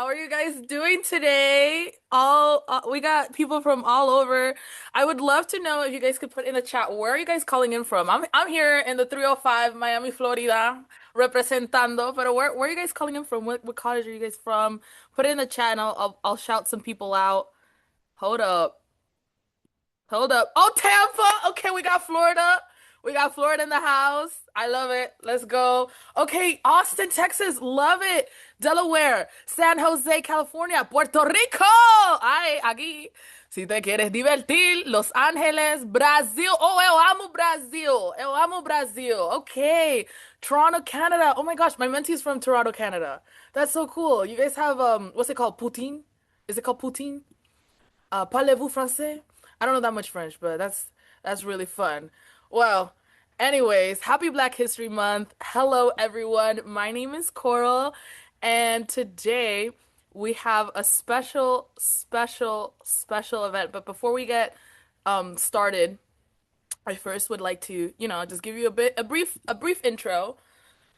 How are you guys doing today? All we got people from all over. I would love to know if you guys could put in the chat where are you guys calling in from? I'm here in the 305 Miami, Florida, representando. But where are you guys calling in from? What college are you guys from? Put it in the chat and I'll shout some people out. Hold up. Hold up. Oh, Tampa. Okay, we got Florida. We got Florida in the house. I love it. Let's go. Okay, Austin, Texas. Love it. Delaware, San Jose, California, Puerto Rico. Ay, aquí. Si te quieres divertir, Los Ángeles, Brasil. Oh, eu amo Brasil. Eu amo Brasil. Okay. Toronto, Canada. Oh my gosh, my mentee's from Toronto, Canada. That's so cool. You guys have what's it called? Poutine? Is it called poutine? Parlez-vous français? I don't know that much French, but that's really fun. Well, anyways, happy Black History Month. Hello everyone. My name is Coral, and today we have a special event. But before we get started, I first would like to, just give you a brief intro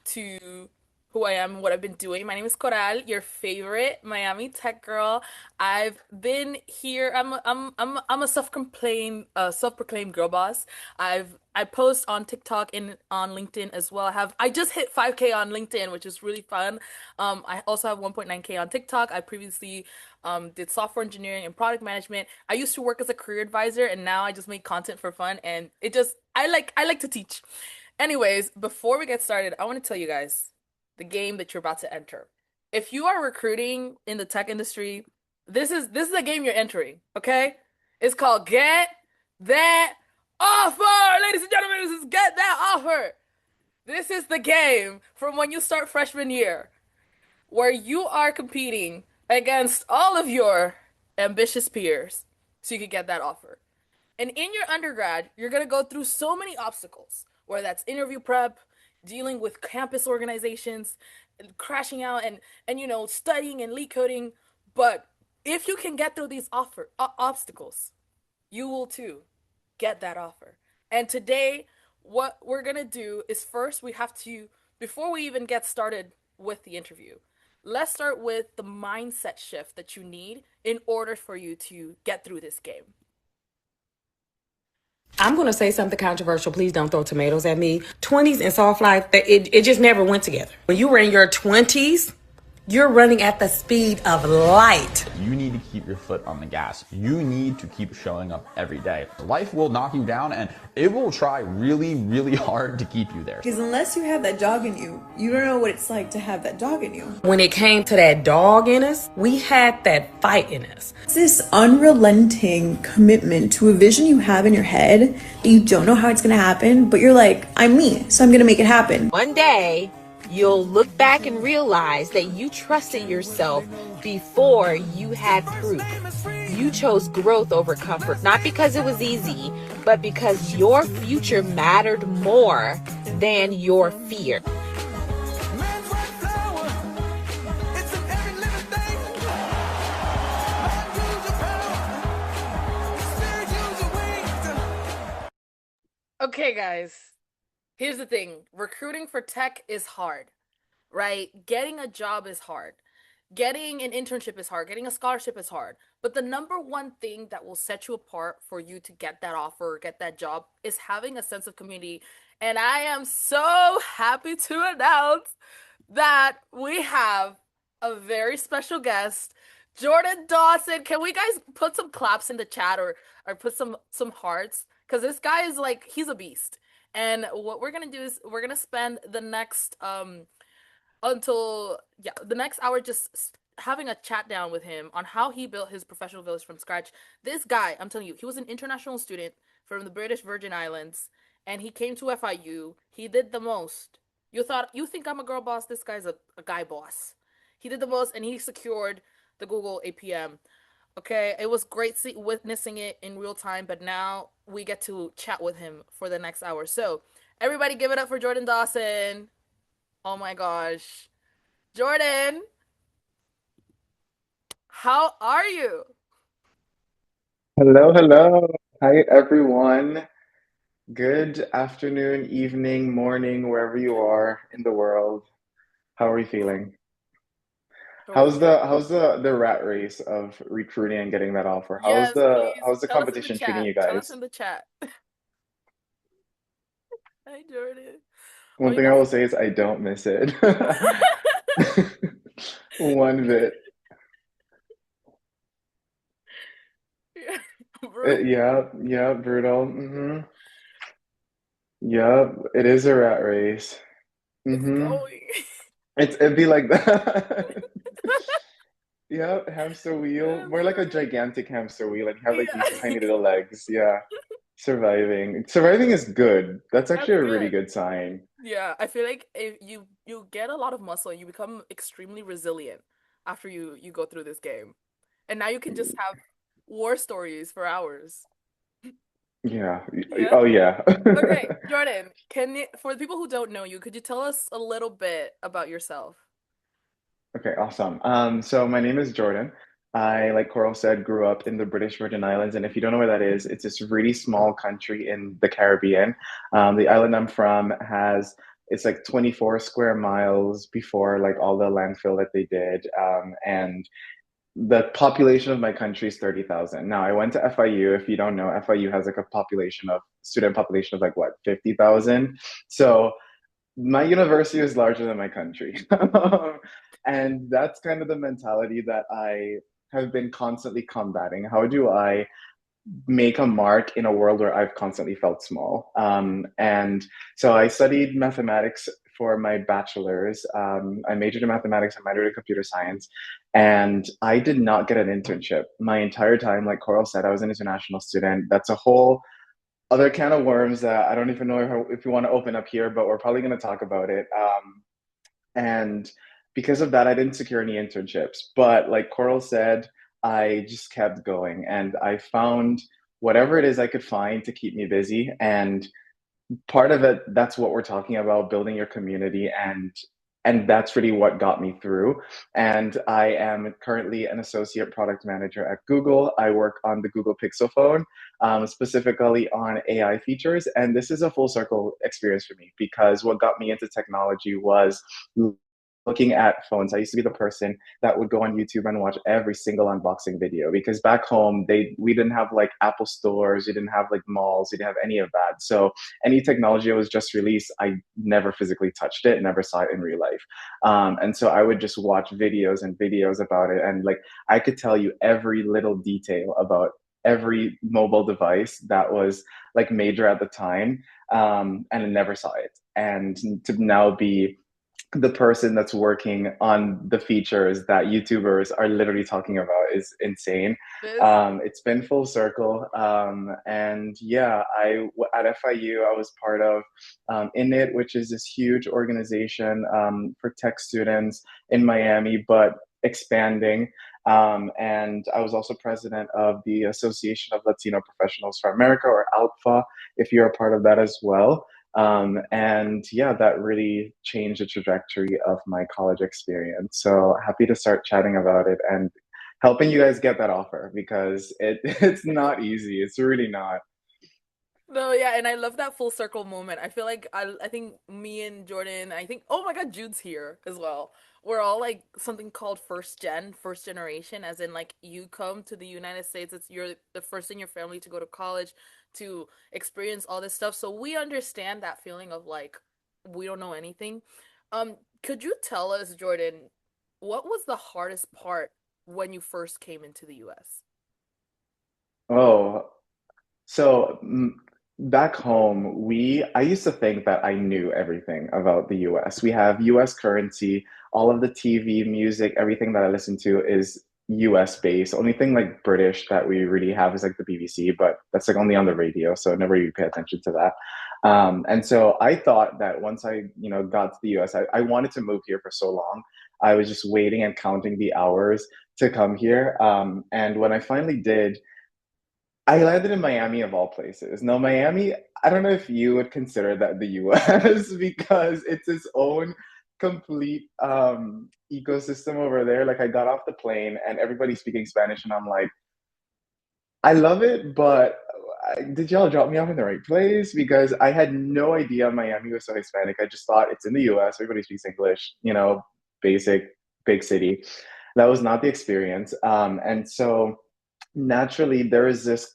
to who I am and what I've been doing. My name is Coral, your favorite Miami tech girl. I've been here. I'm a self-proclaimed girl boss. I post on TikTok and on LinkedIn as well. I just hit 5K on LinkedIn, which is really fun. I also have 1.9K on TikTok. I previously did software engineering and product management. I used to work as a career advisor, and now I just make content for fun. And I like to teach. Anyways, before we get started, I want to tell you guys the game that you're about to enter. If you are recruiting in the tech industry, this is a game you're entering, okay? It's called Get That Offer. Ladies and gentlemen, this is Get That Offer. This is the game from when you start freshman year where you are competing against all of your ambitious peers so you can get that offer. And in your undergrad, you're going to go through so many obstacles, whether that's interview prep, dealing with campus organizations, crashing out and studying and leak coding. But if you can get through these obstacles, you will too get that offer. And today, what we're going to do is first we have to, before we even get started with the interview, let's start with the mindset shift that you need in order for you to get through this game. I'm going to say something controversial. Please don't throw tomatoes at me. 20s and soft life, it just never went together. When you were in your 20s, you're running at the speed of light. You need to keep your foot on the gas. You need to keep showing up every day. Life will knock you down and it will try really, really hard to keep you there. Because unless you have that dog in you, you don't know what it's like to have that dog in you. When it came to that dog in us, we had that fight in us. It's this unrelenting commitment to a vision you have in your head. You don't know how it's going to happen, but you're like, I'm me, so I'm going to make it happen. One day, you'll look back and realize that you trusted yourself before you had proof. You chose growth over comfort, not because it was easy, but because your future mattered more than your fear. Okay, guys. Here's the thing. Recruiting for tech is hard, right? Getting a job is hard. Getting an internship is hard. Getting a scholarship is hard. But the number one thing that will set you apart for you to get that offer or get that job is having a sense of community. And I am so happy to announce that we have a very special guest, Jordan Dawson. Can we guys put some claps in the chat or put some hearts? Because this guy is like, he's a beast. And what we're gonna do is we're gonna spend the next the next hour just having a chat down with him on how he built his professional village from scratch. This guy, I'm telling you, he was an international student from the British Virgin Islands, and he came to FIU. He did the most. You think I'm a girl boss? This guy's a guy boss. He did the most, and he secured the Google APM. Okay, it was great witnessing it in real time, but now we get to chat with him for the next hour. So, everybody give it up for Jordan Dawson. Oh my gosh. Jordan, how are you? Hello, hello. Hi, everyone. Good afternoon, evening, morning, wherever you are in the world. How are you feeling? How's Okay. the rat race of recruiting and getting that offer? Yes, please. How's the Tell us in the competition treating chat. you Tell us guys? in the chat. Hi, Jordan. Oh, One you thing I know. will say is I don't miss it. One bit. Yeah. Bro, Yeah, yeah, brutal. Yeah, it is a rat race. it's hmm going. It'd be like that. Yeah, hamster wheel. Yes, More like a bro. gigantic hamster wheel, and you have like these Yeah. tiny little legs. Yeah, surviving. Surviving is good. That's That's actually a really good. good sign. Yeah, I feel like if you get a lot of muscle and you become extremely resilient after you go through this game. And now you can just have war stories for hours. Yeah. Yeah. Oh yeah. Okay, Jordan, can you, for the people who don't know you, could you tell us a little bit about yourself? Okay, awesome. So my name is Jordan. I, like Coral said, grew up in the British Virgin Islands, and if you don't know where that is, it's this really small country in the Caribbean. The island I'm from has it's like 24 square miles before like all the landfill that they did, and the population of my country is 30,000. Now I went to FIU. If you don't know, FIU has like a population of student population of like what 50,000. So my university is larger than my country. And that's kind of the mentality that I have been constantly combating. How do I make a mark in a world where I've constantly felt small? And so I studied mathematics for my bachelor's. I majored in mathematics and minored in computer science. And I did not get an internship my entire time. Like Coral said, I was an international student. That's a whole other can of worms that I don't even know if we want to open up here, but we're probably going to talk about it. And because of that, I didn't secure any internships. But like Coral said, I just kept going and I found whatever it is I could find to keep me busy. And part of it, that's what we're talking about, building your community, and that's really what got me through. And I am currently an associate product manager at Google. I work on the Google Pixel phone, specifically on AI features, and this is a full circle experience for me because what got me into technology was looking at phones. I used to be the person that would go on YouTube and watch every single unboxing video because back home we didn't have like Apple stores, we didn't have like malls, we didn't have any of that. So any technology that was just released, I never physically touched it, never saw it in real life. And so I would just watch videos and videos about it. And like I could tell you every little detail about every mobile device that was like major at the time. And I never saw it. And to now be the person that's working on the features that YouTubers are literally talking about is insane. This It's been full circle. And yeah, at FIU, I was part of Init, which is this huge organization for tech students in Miami, but expanding. And I was also president of the Association of Latino Professionals for America, or ALPFA, if you're a part of that as well. And yeah, that really changed the trajectory of my college experience. So happy to start chatting about it and helping you guys get that offer because it's not easy. It's really not. No, yeah, and I love that full circle moment. I feel like I think me and Jordan, I think oh my God, Jude's here as well. We're all like something called first generation, as in like you come to the United States, it's you're the first in your family to go to college, to experience all this stuff. So we understand that feeling of like we don't know anything. Could you tell us, Jordan, what was the hardest part when you first came into the US? Oh, So back home, I used to think that I knew everything about the US. We have US currency, all of the TV, music, everything that I listen to is US based. Only thing like British that we really have is like the BBC, but that's like only on the radio, so never really pay attention to that. And so I thought that once I got to the US, I wanted to move here for so long. I was just waiting and counting the hours to come here. And when I finally did, I landed in Miami of all places. Now, Miami, I don't know if you would consider that the US because it's its own complete ecosystem over there. Like, I got off the plane and everybody's speaking Spanish, and I'm like, I love it, but did y'all drop me off in the right place? Because I had no idea Miami was so Hispanic. I just thought it's in the US, everybody speaks English, basic, big city. That was not the experience. And so naturally there is this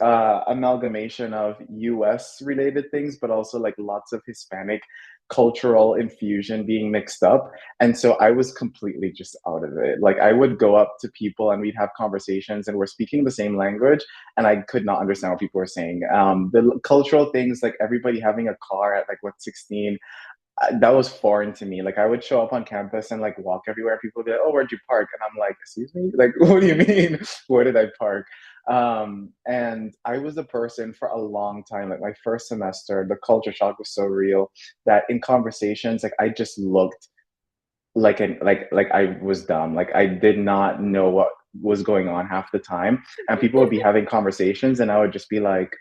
amalgamation of US related things, but also like lots of Hispanic cultural infusion being mixed up. And so I was completely just out of it. Like I would go up to people and we'd have conversations and we're speaking the same language and I could not understand what people were saying. The cultural things, like everybody having a car at like what 16, that was foreign to me. Like I would show up on campus and like walk everywhere. People would be like, "Oh, where'd you park?" And I'm like, "Excuse me, like what do you mean? Where did I park?" And I was the person for a long time. Like my first semester, the culture shock was so real that in conversations, like I just looked like I was dumb. Like I did not know what was going on half the time, and people would be having conversations, and I would just be like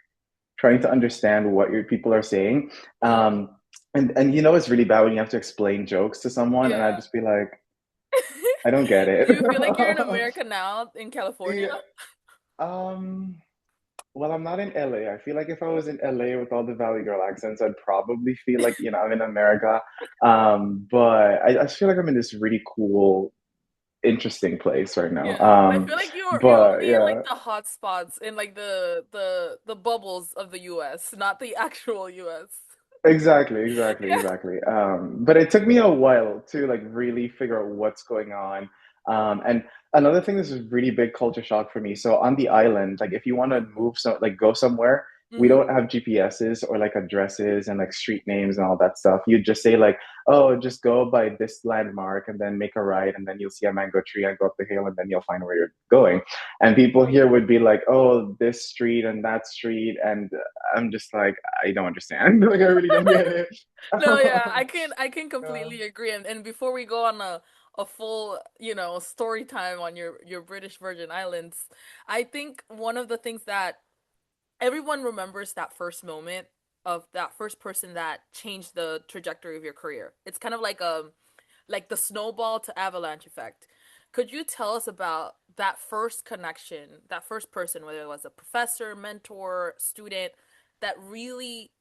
trying to understand what your people are saying. Um, and you know it's really bad when you have to explain jokes to someone, and I'd Yeah. just be like, I don't get Do it. you feel like you're in America now in California? Yeah. Um, well, I'm not in LA. I feel like if I was in LA with all the Valley Girl accents, I'd probably feel like, I'm in America. But I just feel like I'm in this really cool, interesting place right now. Yeah. I feel like you're But only in yeah. like the hot spots in like the bubbles of the US, not the actual US. Exactly. But it took me a while to like really figure out what's going on. And another thing that's a really big culture shock for me. So on the island, like if you want to move like go somewhere, we Hmm. don't have GPSs or like addresses and like street names and all that stuff. You just say like, oh, just go by this landmark and then make a right and then you'll see a mango tree and go up the hill and then you'll find where you're going. And people here would be like, oh, this street and that street, and I'm just like, I don't understand. Like, I really don't get it. No, yeah, I can Yeah. completely agree. And before we go on a full, story time on your British Virgin Islands, I think one of the things that everyone remembers that first moment of that first person that changed the trajectory of your career. It's kind of like the snowball to avalanche effect. Could you tell us about that first connection, that first person, whether it was a professor, mentor, student, that really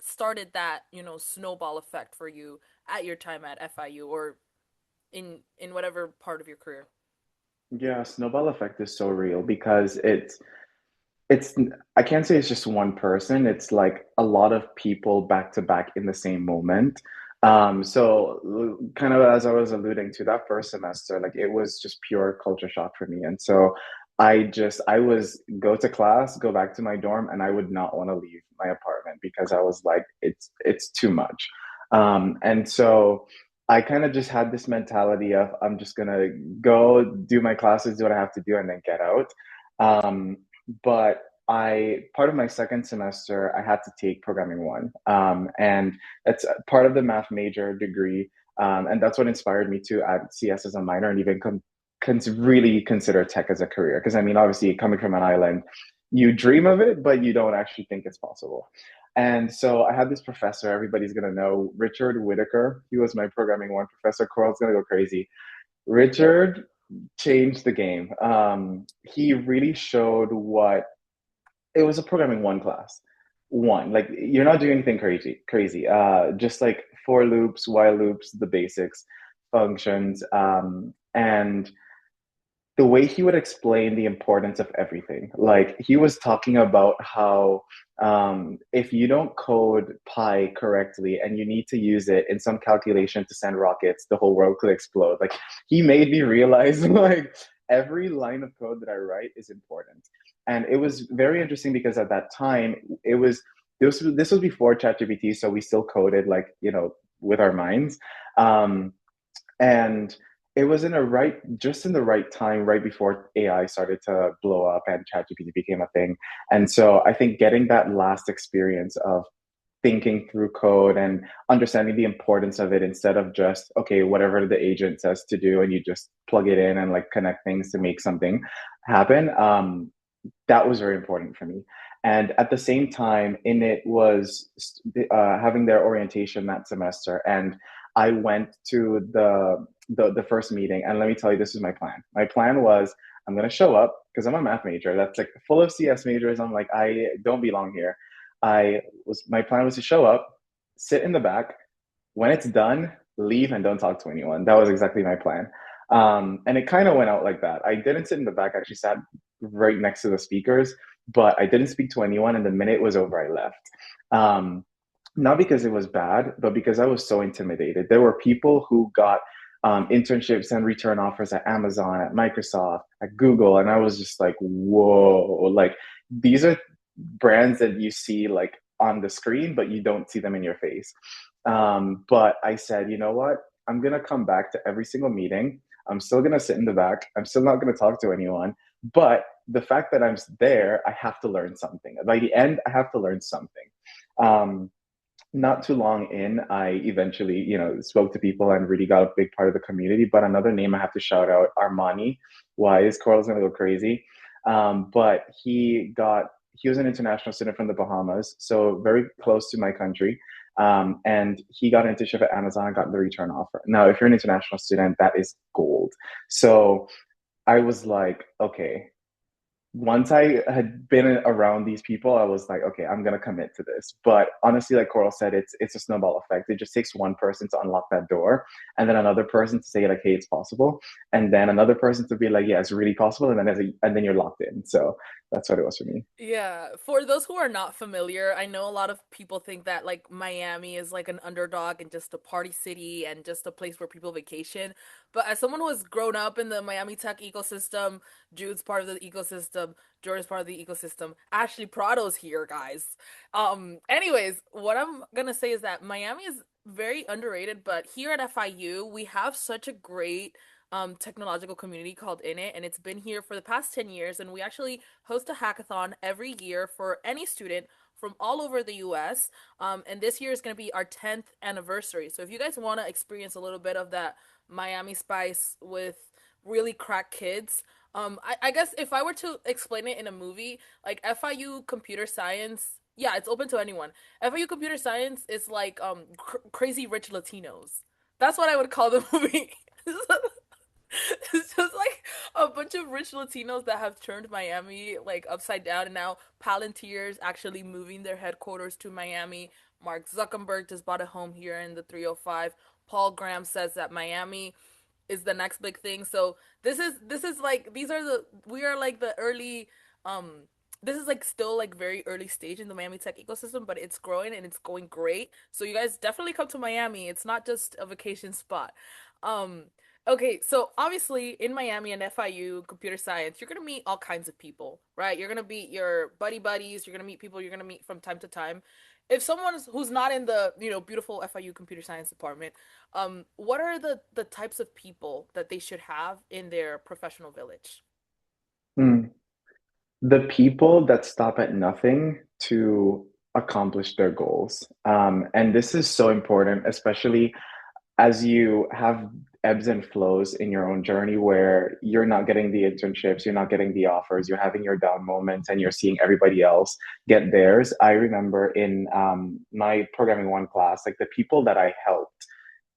started that, snowball effect for you at your time at FIU or in whatever part of your career? Yeah, snowball effect is so real because it's I can't say it's just one person. It's like a lot of people back to back in the same moment. So kind of as I was alluding to, that first semester, like it was just pure culture shock for me. And so I was go to class, go back to my dorm, and I would not want to leave my apartment because I was like, it's too much. And so I kind of just had this mentality of I'm just gonna go do my classes, do what I have to do, and then get out. Um, but I part of my second semester I had to take programming one, and that's part of the math major degree, and that's what inspired me to add CS as a minor and even really consider tech as a career. Because I mean, obviously, coming from an island, you dream of it, but you don't actually think it's possible. And so I had this professor, everybody's gonna know, Richard Whitaker. He was my programming one professor. Coral's gonna go crazy. Richard changed the game. He really showed what it was a programming one class. One, like you're not doing anything crazy. Just like for loops, while loops, the basics, functions, and the way he would explain the importance of everything. Like he was talking about how if you don't code pi correctly and you need to use it in some calculation to send rockets, the whole world could explode. Like he made me realize like every line of code that I write is important. And it was very interesting because at that time it was this was before ChatGPT, so we still coded like, with our minds. Um, and it was just in the right time, right before AI started to blow up and ChatGPT became a thing. And so I think getting that last experience of thinking through code and understanding the importance of it instead of just, okay, whatever the agent says to do, and you just plug it in and like connect things to make something happen. That was very important for me. And at the same time, in it was having their orientation that semester, and I went to the first meeting. And let me tell you, this is my plan. My plan was I'm gonna show up because I'm a math major. That's like full of CS majors. I'm like I don't belong here. My plan was to show up, sit in the back. When it's done, leave and don't talk to anyone. That was exactly my plan. And it kind of went out like that. I didn't sit in the back, I actually sat right next to the speakers, but I didn't speak to anyone. And the minute was over, I left. Um, Not because it was bad, but because I was so intimidated. There were people who got internships and return offers at Amazon, at Microsoft, at Google, and I was just like, whoa, like these are brands that you see like on the screen, but you don't see them in your face. But I said, you know what? I'm gonna come back to every single meeting. I'm still gonna sit in the back. I'm still not gonna talk to anyone. But the fact that I'm there, I have to learn something. By the end, I have to learn something. Um, Not too long in, I eventually, spoke to people and really got a big part of the community. But another name I have to shout out, Armani. Why is Coral's gonna go crazy? But he was an international student from the Bahamas, so very close to my country. And he got an internship at Amazon and got the return offer. Now, if you're an international student, that is gold. So I was like, okay, once I had been around these people, I was like, okay, I'm gonna commit to this. But honestly, like Coral said, it's a snowball effect. It just takes one person to unlock that door, and then another person to say like, hey, it's possible, and then another person to be like, yeah, it's really possible, and then you're locked in. So that's what it was for me. Yeah, for those who are not familiar, I know a lot of people think that like Miami is like an underdog and just a party city and just a place where people vacation. But as someone who has grown up in the Miami tech ecosystem, Jude's part of the ecosystem, Jordan's part of the ecosystem, Ashley Prado's here, guys. Anyways, what I'm gonna say is that Miami is very underrated, but here at FIU, we have such a great technological community called In It, and it's been here for the past 10 years, and we actually host a hackathon every year for any student from all over the US. And this year is going to be our 10th anniversary. So if you guys want to experience a little bit of that Miami spice with really crack kids, I guess if I were to explain it in a movie, like FIU computer science, yeah, it's open to anyone. FIU computer science is like crazy rich Latinos. That's what I would call the movie. It's just like a bunch of rich Latinos that have turned Miami like upside down, and now Palantir's actually moving their headquarters to Miami. Mark Zuckerberg just bought a home here in the 305. Paul Graham says that Miami is the next big thing. So this is like these are the we are like the early this is like still like very early stage in the Miami tech ecosystem, but it's growing and it's going great. So you guys definitely come to Miami. It's not just a vacation spot. Um okay, so obviously in Miami and FIU computer science, you're gonna meet all kinds of people, right? You're gonna meet your buddies, you're gonna meet people you're gonna meet from time to time. If someone who's not in the, beautiful FIU computer science department, what are the types of people that they should have in their professional village? Hmm. The people that stop at nothing to accomplish their goals. And this is so important, especially as you have ebbs and flows in your own journey where you're not getting the internships, you're not getting the offers, you're having your down moments, and you're seeing everybody else get theirs. I remember in my programming one class, like the people that I helped,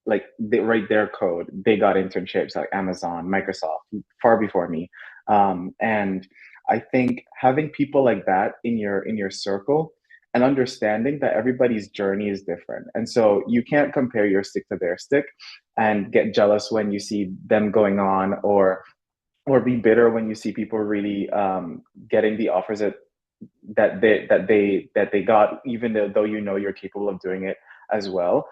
like they write their code, they got internships like Amazon, Microsoft, far before me. And I think having people like that in your circle and understanding that everybody's journey is different. And so you can't compare your stick to their stick and get jealous when you see them going on, or be bitter when you see people really getting the offers that they got, even though you know you're capable of doing it as well.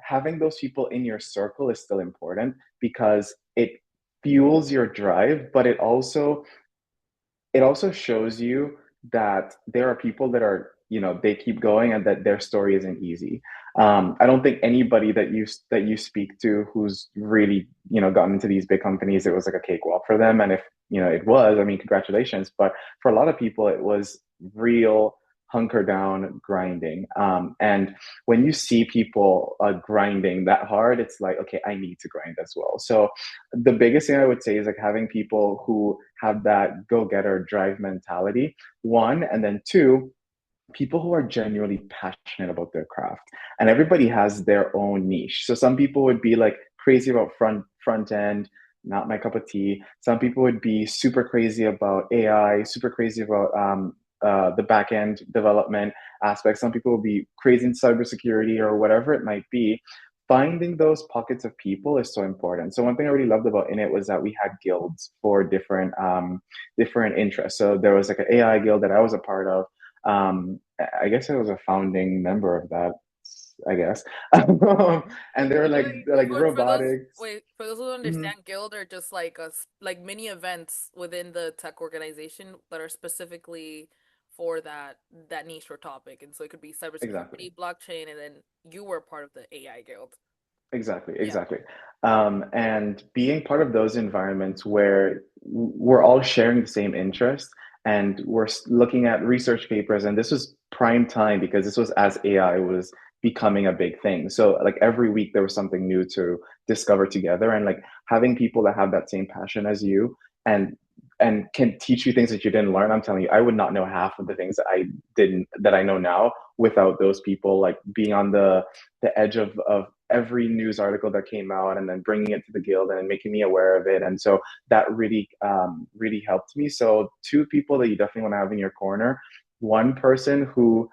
Having those people in your circle is still important because it fuels your drive, but it also shows you that there are people that are, they keep going and that their story isn't easy. I don't think anybody that you speak to who's really, gotten into these big companies, it was like a cakewalk for them. And if, it was, I mean, congratulations. But for a lot of people, it was real hunker down grinding. And when you see people grinding that hard, it's like, okay, I need to grind as well. So the biggest thing I would say is like having people who have that go-getter drive mentality, one, and then two, people who are genuinely passionate about their craft. And everybody has their own niche. So some people would be like crazy about front end, not my cup of tea. Some people would be super crazy about AI, super crazy about the back end development aspect. Some people will be crazy in cybersecurity or whatever it might be. finding those pockets of people is so important. So one thing I really loved about in it was that we had guilds for different interests. So there was like an AI guild that I was a part of. I guess I was a founding member of that, I guess. And they were Wait, like for those robotics. for those who don't Mhm. understand, guild are just like like mini events within the tech organization that are specifically for that niche or topic. And so it could be Exactly. cybersecurity, blockchain, and then you were part of the AI guild. Exactly, Yeah. exactly. And being part of those environments where we're all sharing the same interest and we're looking at research papers, and this was prime time because this was as AI was becoming a big thing. So like every week there was something new to discover together, and like having people that have that same passion as you and and can teach you things that you didn't learn. I'm telling you, I would not know half of the things that I know now without those people like being on the edge of every news article that came out and then bringing it to the guild and making me aware of it. And so that really, really helped me. So two people that you definitely want to have in your corner. One person who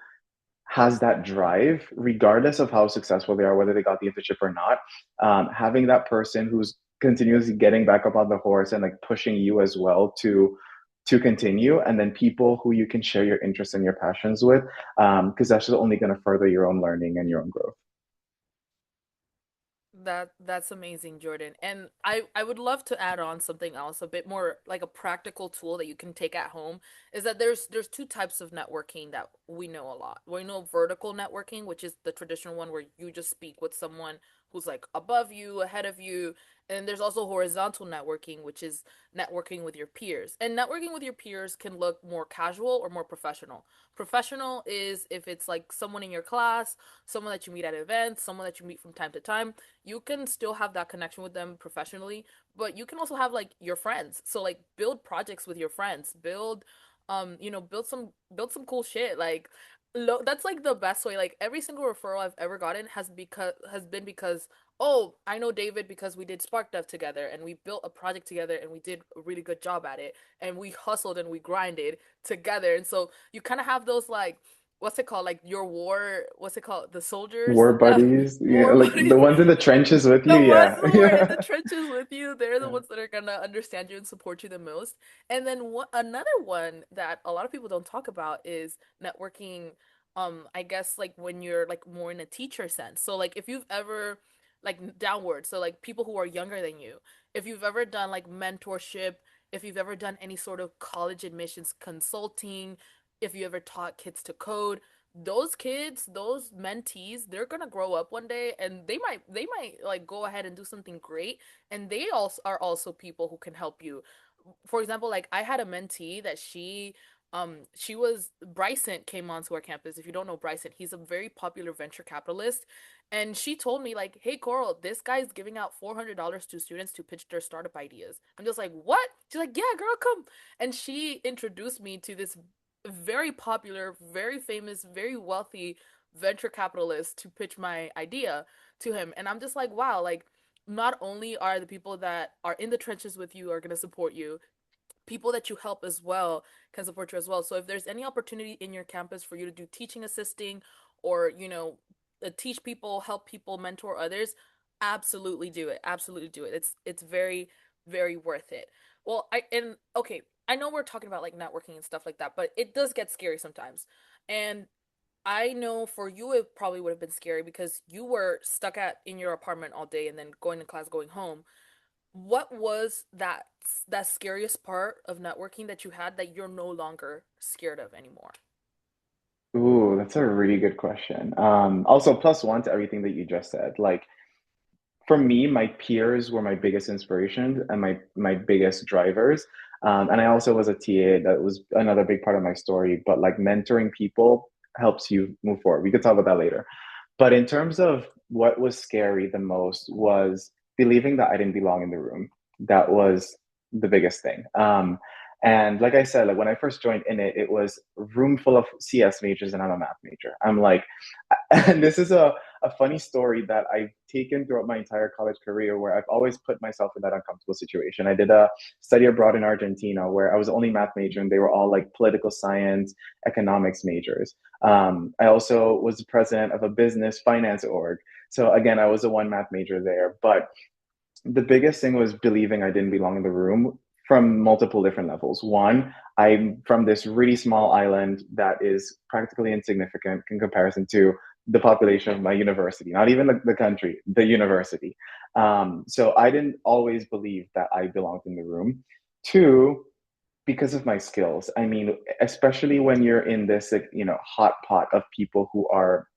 has that drive, regardless of how successful they are, whether they got the internship or not. Having that person who's continuously getting back up on the horse and like pushing you as well to continue, and then people who you can share your interests and your passions with, because that's just only going to further your own learning and your own growth. That's amazing, Jordan. And I would love to add on something else, a bit more like a practical tool that you can take at home, is that there's two types of networking that we know a lot. We know vertical networking, which is the traditional one where you just speak with someone who's like above you, ahead of you. And there's also horizontal networking, which is networking with your peers. And networking with your peers can look more casual or more professional. Professional is if it's like someone in your class, someone that you meet at events, someone that you meet from time to time. You can still have that connection with them professionally, but you can also have like your friends. So like build projects with your friends. Build some cool shit. Like that's like the best way. Like every single referral I've ever gotten has been because, oh, I know David because we did Spark Dev together and we built a project together and we did a really good job at it and we hustled and we grinded together. And so you kind of have those like what's it called? Like your war, what's it called? The soldiers War that buddies, yeah, war like buddies. the ones in the trenches with you, The ones yeah, who are in the yeah. trenches with you, they're the Yeah. ones that are gonna understand you and support you the most. And then another one that a lot of people don't talk about is networking. I guess like when you're like more in a teacher sense. So like if you've ever like downward, so like people who are younger than you, if you've ever done like mentorship, if you've ever done any sort of college admissions consulting, if you ever taught kids to code, those kids, those mentees, they're gonna grow up one day and they might like go ahead and do something great, and they also are also people who can help you. For example, like I had a mentee that she was Bryson came onto our campus. If you don't know Bryson, he's a very popular venture capitalist. And she told me like, "Hey Coral, this guy's giving out $400 to students to pitch their startup ideas." I'm just like, "What?" She's like, "Yeah, girl, come." And she introduced me to this very popular, very famous, very wealthy venture capitalist to pitch my idea to him. And I'm just like, wow, like not only are the people that are in the trenches with you are going to support you, people that you help as well can support you as well. So if there's any opportunity in your campus for you to do teaching assisting or, teach people, help people, mentor others, absolutely do it. Absolutely do it. It's very very worth it. Well, I know we're talking about like networking and stuff like that, but it does get scary sometimes. And I know for you it probably would have been scary because you were stuck at in your apartment all day and then going to class, going home. What was that scariest part of networking that you had that you're no longer scared of anymore? Ooh, that's a really good question. Also, plus one to everything that you just said. Like for me, my peers were my biggest inspiration and my biggest drivers. And I also was a TA. That was another big part of my story. But like mentoring people helps you move forward. We could talk about that later. But in terms of what was scary the most was believing that I didn't belong in the room. That was the biggest thing. And like I said, like when I first joined in it was a room full of CS majors and I'm a math major. I'm like, and this is a funny story that I've taken throughout my entire college career where I've always put myself in that uncomfortable situation. I did a study abroad in Argentina where I was the only math major and they were all like political science, economics majors. I also was the president of a business finance org. So again, I was a one math major there, but the biggest thing was believing I didn't belong in the room from multiple different levels. One, I'm from this really small island that is practically insignificant in comparison to the population of my university, not even the country, the university. So I didn't always believe that I belonged in the room. Two, because of my skills. I mean, especially when you're in this, like, hot pot of people who are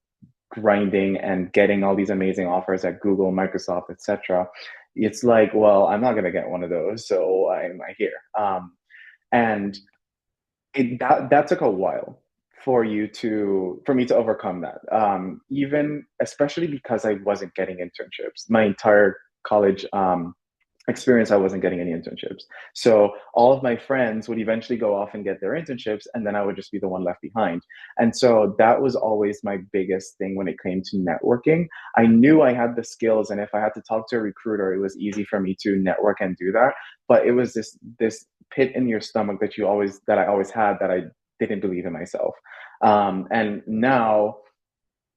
grinding and getting all these amazing offers at Google, Microsoft, etc. It's like, well, I'm not going to get one of those, so why am I here? And that took a while for me to overcome that. Even especially because I wasn't getting internships. My entire college experience, I wasn't getting any internships. So all of my friends would eventually go off and get their internships, and then I would just be the one left behind. And so that was always my biggest thing when it came to networking. I knew I had the skills, and if I had to talk to a recruiter, it was easy for me to network and do that. But it was this pit in your stomach that I always had, that I didn't believe in myself. And now,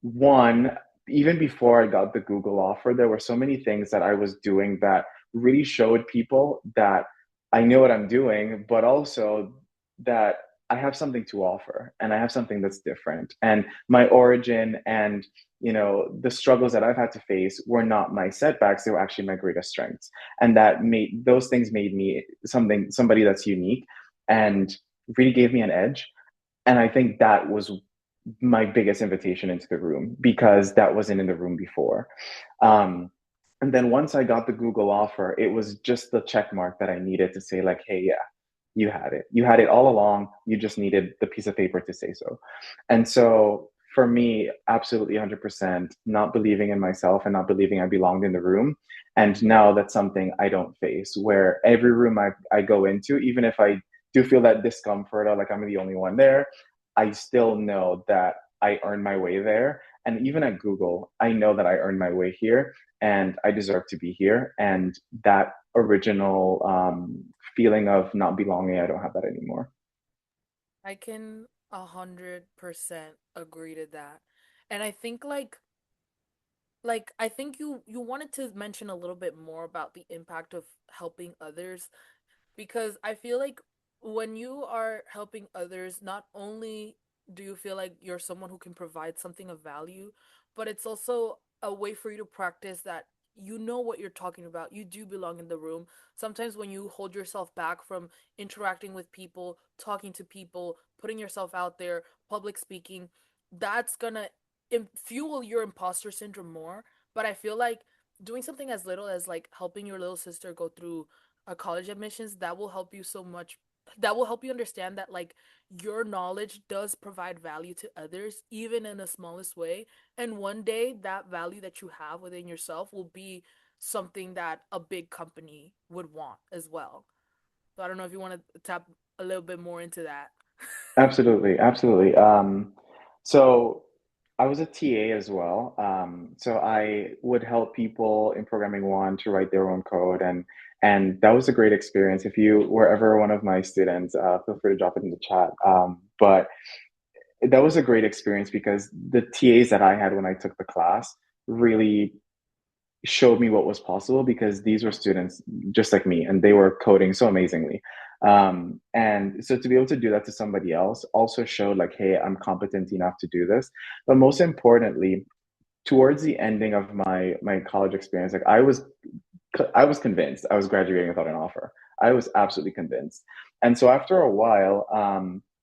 one, even before I got the Google offer, there were so many things that I was doing that really showed people that I know what I'm doing, but also that I have something to offer and I have something that's different. And my origin and the struggles that I've had to face were not my setbacks, they were actually my greatest strengths. And that made those things made me somebody that's unique and really gave me an edge. And I think that was my biggest invitation into the room because that wasn't in the room before. And then once I got the Google offer, it was just the check mark that I needed to say, like, hey, yeah, you had it. You had it all along. You just needed the piece of paper to say so. And so for me, absolutely 100% not believing in myself and not believing I belonged in the room. And now that's something I don't face, where every room I go into, even if I do feel that discomfort or like I'm the only one there, I still know that I earned my way there. And even at Google, I know that I earned my way here and I deserve to be here. And that original feeling of not belonging, I don't have that anymore. I can 100% agree to that. And I think like I think you wanted to mention a little bit more about the impact of helping others, because I feel like when you are helping others, not only do you feel like you're someone who can provide something of value, but it's also a way for you to practice that you know what you're talking about. You do belong in the room. Sometimes when you hold yourself back from interacting with people, talking to people, putting yourself out there, public speaking, that's gonna fuel your imposter syndrome more. But I feel like doing something as little as like helping your little sister go through college admissions, that will help you so much. That will help you understand that like your knowledge does provide value to others, even in the smallest way. And one day that value that you have within yourself will be something that a big company would want as well. So I don't know if you want to tap a little bit more into that. Absolutely, absolutely. So I was a TA as well. So I would help people in programming one to write their own code, and that was a great experience. If you were ever one of my students, feel free to drop it in the chat. But that was a great experience because the TAs that I had when I took the class really showed me what was possible because these were students just like me and they were coding so amazingly. And so to be able to do that to somebody else also showed like, hey, I'm competent enough to do this. But most importantly, towards the ending of my college experience, like I was convinced I was graduating without an offer. I was absolutely convinced. And so after a while,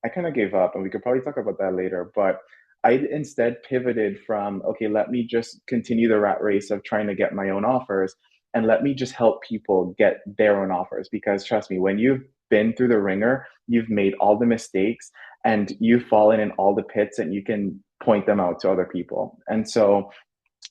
I kind of gave up, and we could probably talk about that later. But I instead pivoted from, okay, let me just continue the rat race of trying to get my own offers, and let me just help people get their own offers. Because trust me, when you've been through the ringer, you've made all the mistakes, and you've fallen in all the pits, and you can point them out to other people. And so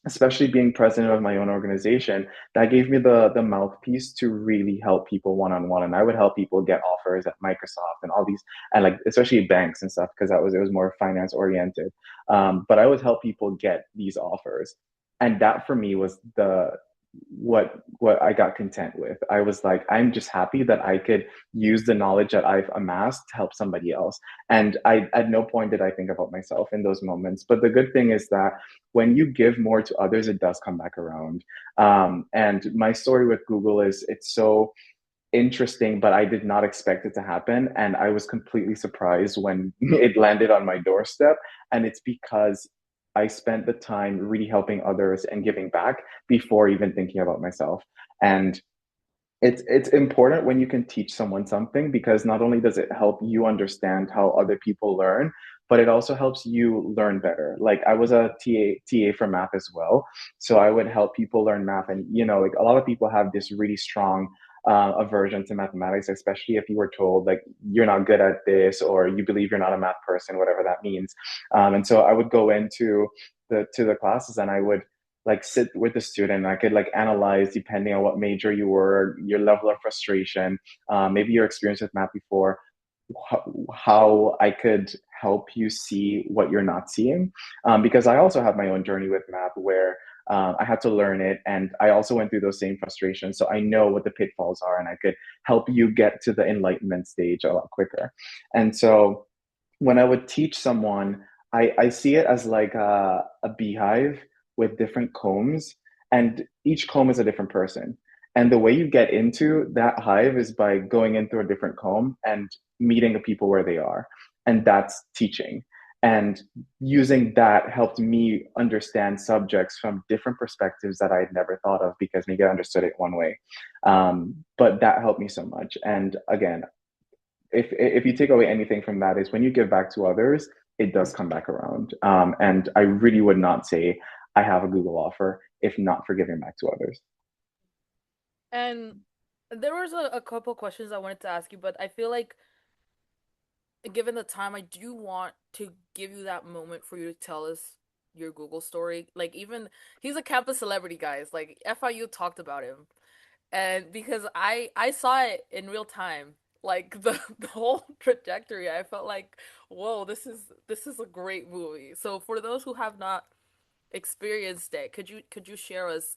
especially being president of my own organization, that gave me the mouthpiece to really help people one on one. And I would help people get offers at Microsoft and all these, and like especially banks and stuff, because that was it was more finance oriented. But I would help people get these offers, and that for me was the what I got content with. I was like, I'm just happy that I could use the knowledge that I've amassed to help somebody else. And I at no point did I think about myself in those moments. But the good thing is that when you give more to others, it does come back around. And my story with Google is it's so interesting, but I did not expect it to happen. And I was completely surprised when it landed on my doorstep. And it's because I spent the time really helping others and giving back before even thinking about myself. And it's important when you can teach someone something, because not only does it help you understand how other people learn, but it also helps you learn better. Like I was a TA for math as well, so I would help people learn math. And like a lot of people have this really strong aversion to mathematics, especially if you were told like you're not good at this, or you believe you're not a math person, whatever that means. And so I would go into the classes, and I would like sit with the student. I could like analyze, depending on what major you were, your level of frustration, maybe your experience with math before, how I could help you see what you're not seeing. Because I also have my own journey with math where I had to learn it, and I also went through those same frustrations. So I know what the pitfalls are, and I could help you get to the enlightenment stage a lot quicker. And so when I would teach someone, I see it as like a beehive with different combs, and each comb is a different person. And the way you get into that hive is by going into a different comb and meeting the people where they are. And that's teaching. And using that helped me understand subjects from different perspectives that I had never thought of, because maybe I understood it one way. But that helped me so much. And again, if you take away anything from that, is when you give back to others, it does come back around. And I really would not say I have a Google offer if not for giving back to others. And there was a couple questions I wanted to ask you, but I feel like given the time, I do want to give you that moment for you to tell us your Google story. Like even he's a campus celebrity, guys. Like FIU talked about him. And because I saw it in real time, like the whole trajectory, I felt like, whoa, this is a great movie. So for those who have not experienced it, could you share us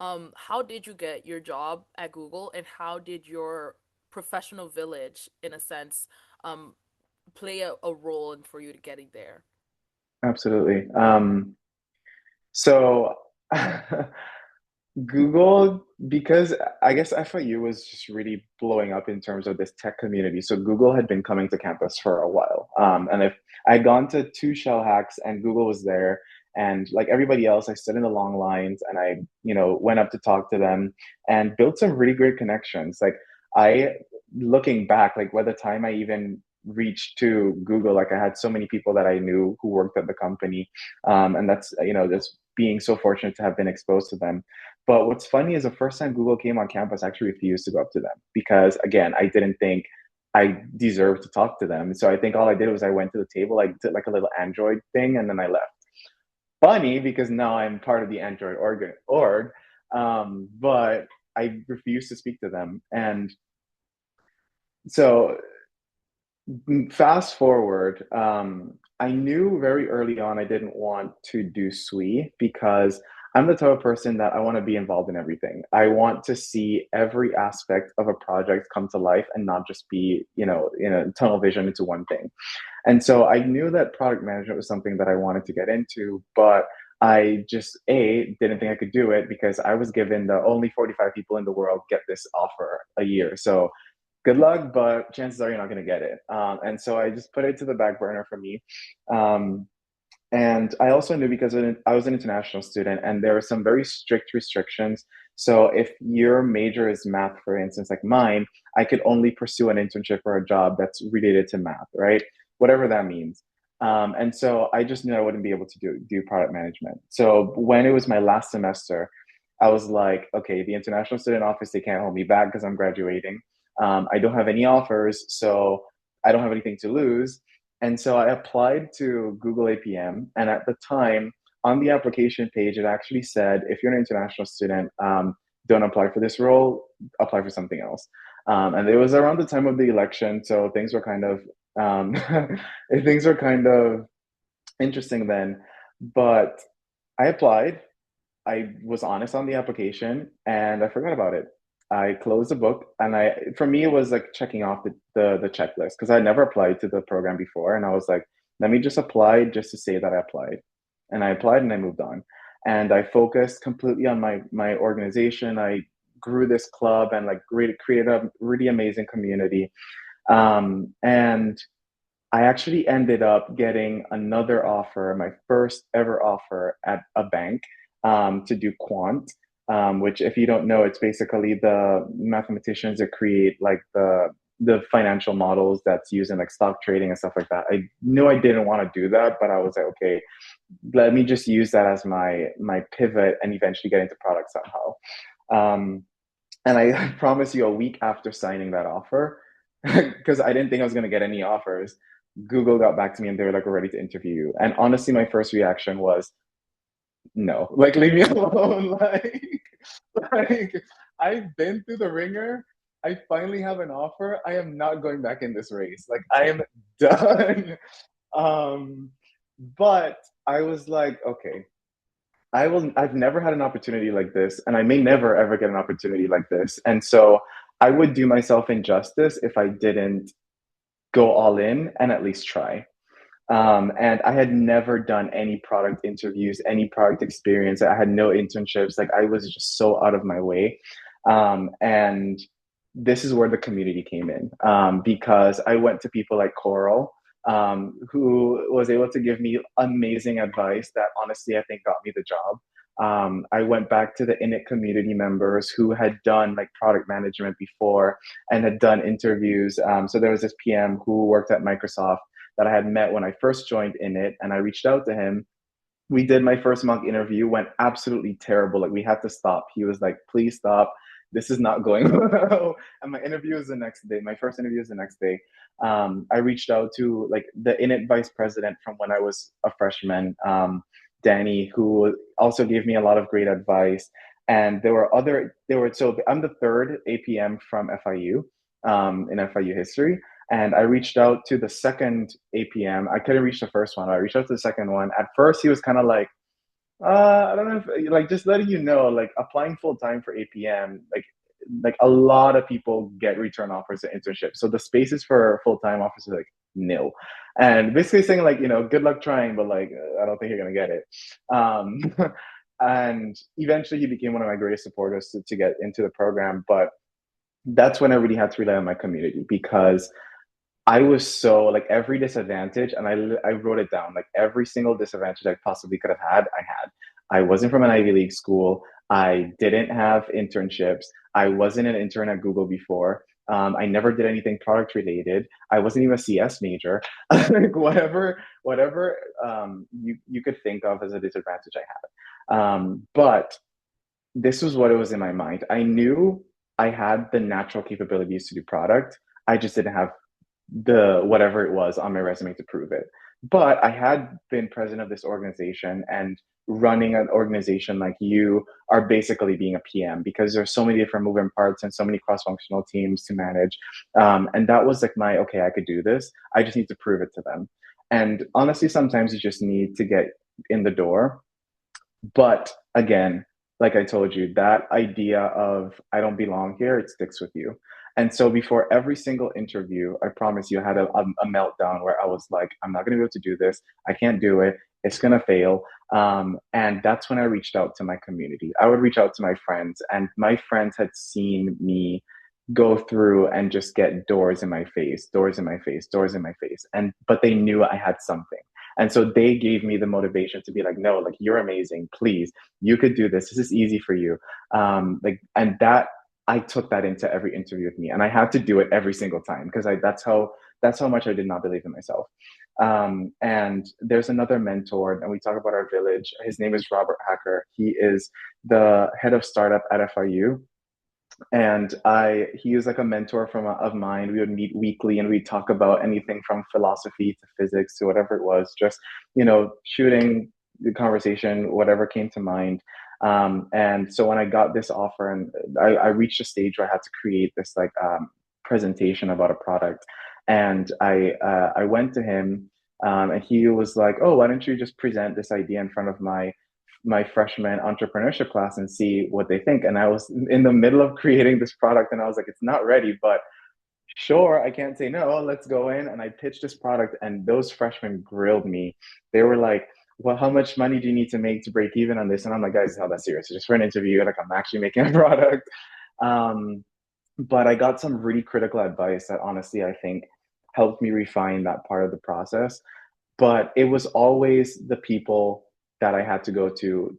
how did you get your job at Google, and how did your professional village, in a sense, um play a role in for you to getting there? Absolutely. So Google, because I guess FIU was just really blowing up in terms of this tech community. So Google had been coming to campus for a while. And if I had gone to two shell hacks and Google was there, and like everybody else, I stood in the long lines, and I, went up to talk to them and built some really great connections. Like I, looking back, like by the time I even reached to Google, like I had so many people that I knew who worked at the company. And that's, just being so fortunate to have been exposed to them. But what's funny is the first time Google came on campus, I actually refused to go up to them because, again, I didn't think I deserved to talk to them. So I think all I did was I went to the table, I did like a little Android thing, and then I left. Funny because now I'm part of the Android org, but I refused to speak to them. And so fast forward, I knew very early on I didn't want to do SWE because I'm the type of person that I want to be involved in everything. I want to see every aspect of a project come to life and not just be, in a tunnel vision into one thing. And so I knew that product management was something that I wanted to get into, but I just didn't think I could do it because I was given the only 45 people in the world get this offer a year. So good luck, but chances are you're not going to get it. And so I just put it to the back burner for me. Um, and I also knew because I was an international student and there were some very strict restrictions. So if your major is math, for instance, like mine, I could only pursue an internship or a job that's related to math, right? Whatever that means. And so I just knew I wouldn't be able to do product management. So when it was my last semester, I was like, okay, the international student office, they can't hold me back because I'm graduating. I don't have any offers, so I don't have anything to lose. And so I applied to Google APM. And at the time, on the application page, it actually said, if you're an international student, don't apply for this role, apply for something else. And it was around the time of the election, so things were kind of um, things were kind of interesting then. But I applied. I was honest on the application, and I forgot about it. I closed the book, and for me, it was like checking off the checklist because I never applied to the program before, and I was like, let me just apply just to say that I applied, and I applied and I moved on, and I focused completely on my organization. I grew this club and like created a really amazing community, and I actually ended up getting another offer, my first ever offer at a bank, to do quant, which, if you don't know, it's basically the mathematicians that create like the financial models that's used in like stock trading and stuff like that. I knew I didn't want to do that, but I was like, okay, let me just use that as my pivot and eventually get into product somehow. Um, and I promise you, a week after signing that offer, because I didn't think I was going to get any offers, Google got back to me and they were like, we're ready to interview you. And honestly, my first reaction was, no, like, leave me alone. Like, I've been through the ringer. I finally have an offer. I am not going back in this race. Like, I am done. Um, but I was like, okay, I've never had an opportunity like this, and I may never ever get an opportunity like this. And so I would do myself injustice if I didn't go all in and at least try. And I had never done any product interviews, any product experience. I had no internships. Like, I was just so out of my way. And this is where the community came in, because I went to people like Coral, who was able to give me amazing advice that honestly I think got me the job. I went back to the Init community members who had done like product management before and had done interviews. So there was this PM who worked at Microsoft that I had met when I first joined Init, and I reached out to him. We did my first mock interview, went absolutely terrible. Like, we had to stop. He was like, please stop. This is not going well. And my interview was the next day. My first interview was the next day. I reached out to like the Init vice president from when I was a freshman, Danny, who also gave me a lot of great advice. And so I'm the third APM from FIU, in FIU history. And I reached out to the second APM. I couldn't reach the first one. I reached out to the second one. At first, he was kind of like, I don't know if, like, just letting you know, like, applying full time for APM, like a lot of people get return offers and internships. So the spaces for full time offers are like nil, and basically saying like, good luck trying, but like, I don't think you're gonna get it. Um, and eventually, he became one of my greatest supporters to get into the program. But that's when I really had to rely on my community, because I was so like, every disadvantage, and I wrote it down, like every single disadvantage I possibly could have had, I had. I wasn't from an Ivy League school. I didn't have internships. I wasn't an intern at Google before. I never did anything product related. I wasn't even a CS major. Like, whatever you could think of as a disadvantage I had. But this was what it was in my mind. I knew I had the natural capabilities to do product. I just didn't have the whatever it was on my resume to prove it. But I had been president of this organization, and running an organization like you are basically being a PM, because there's so many different moving parts and so many cross-functional teams to manage. And that was like okay, I could do this. I just need to prove it to them. And honestly, sometimes you just need to get in the door. But again, like I told you, that idea of I don't belong here, it sticks with you. And so before every single interview, I promise you, I had a meltdown where I was like, I'm not going to be able to do this. I can't do it. It's going to fail. And that's when I reached out to my community. I would reach out to my friends, and my friends had seen me go through and just get doors in my face, doors in my face, doors in my face. But they knew I had something. And so they gave me the motivation to be like, no, like, you're amazing. Please, you could do this. This is easy for you. And that I took that into every interview with me, and I had to do it every single time, because that's how much I did not believe in myself. And there's another mentor, and we talk about our village. His name is Robert Hacker. He is the head of startup at FIU. And he was like a mentor of mine. We would meet weekly, and we'd talk about anything from philosophy to physics to whatever it was, just shooting the conversation, whatever came to mind. And so when I got this offer, and I reached a stage where I had to create this like presentation about a product, and I went to him, and he was like, "Oh, why don't you just present this idea in front of my freshman entrepreneurship class and see what they think?" And I was in the middle of creating this product, and I was like, "It's not ready, but sure, I can't say no. Let's go in." And I pitched this product, and those freshmen grilled me. They were like, "Well, how much money do you need to make to break even on this?" And I'm like, "Guys, it's not that serious. It's just for an interview. Like, I'm actually making a product." Um, but I got some really critical advice that honestly I think helped me refine that part of the process. But it was always the people that I had to go to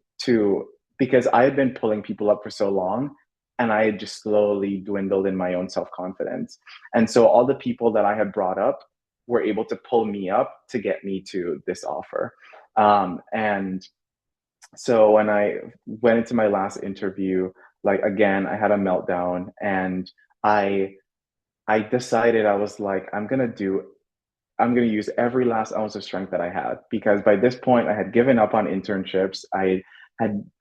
because I had been pulling people up for so long, and I had just slowly dwindled in my own self-confidence. And so all the people that I had brought up were able to pull me up to get me to this offer. And so when I went into my last interview, like again, I had a meltdown, and I I decided, I was like, I'm going to use every last ounce of strength that I had, because by this point I had given up on internships. I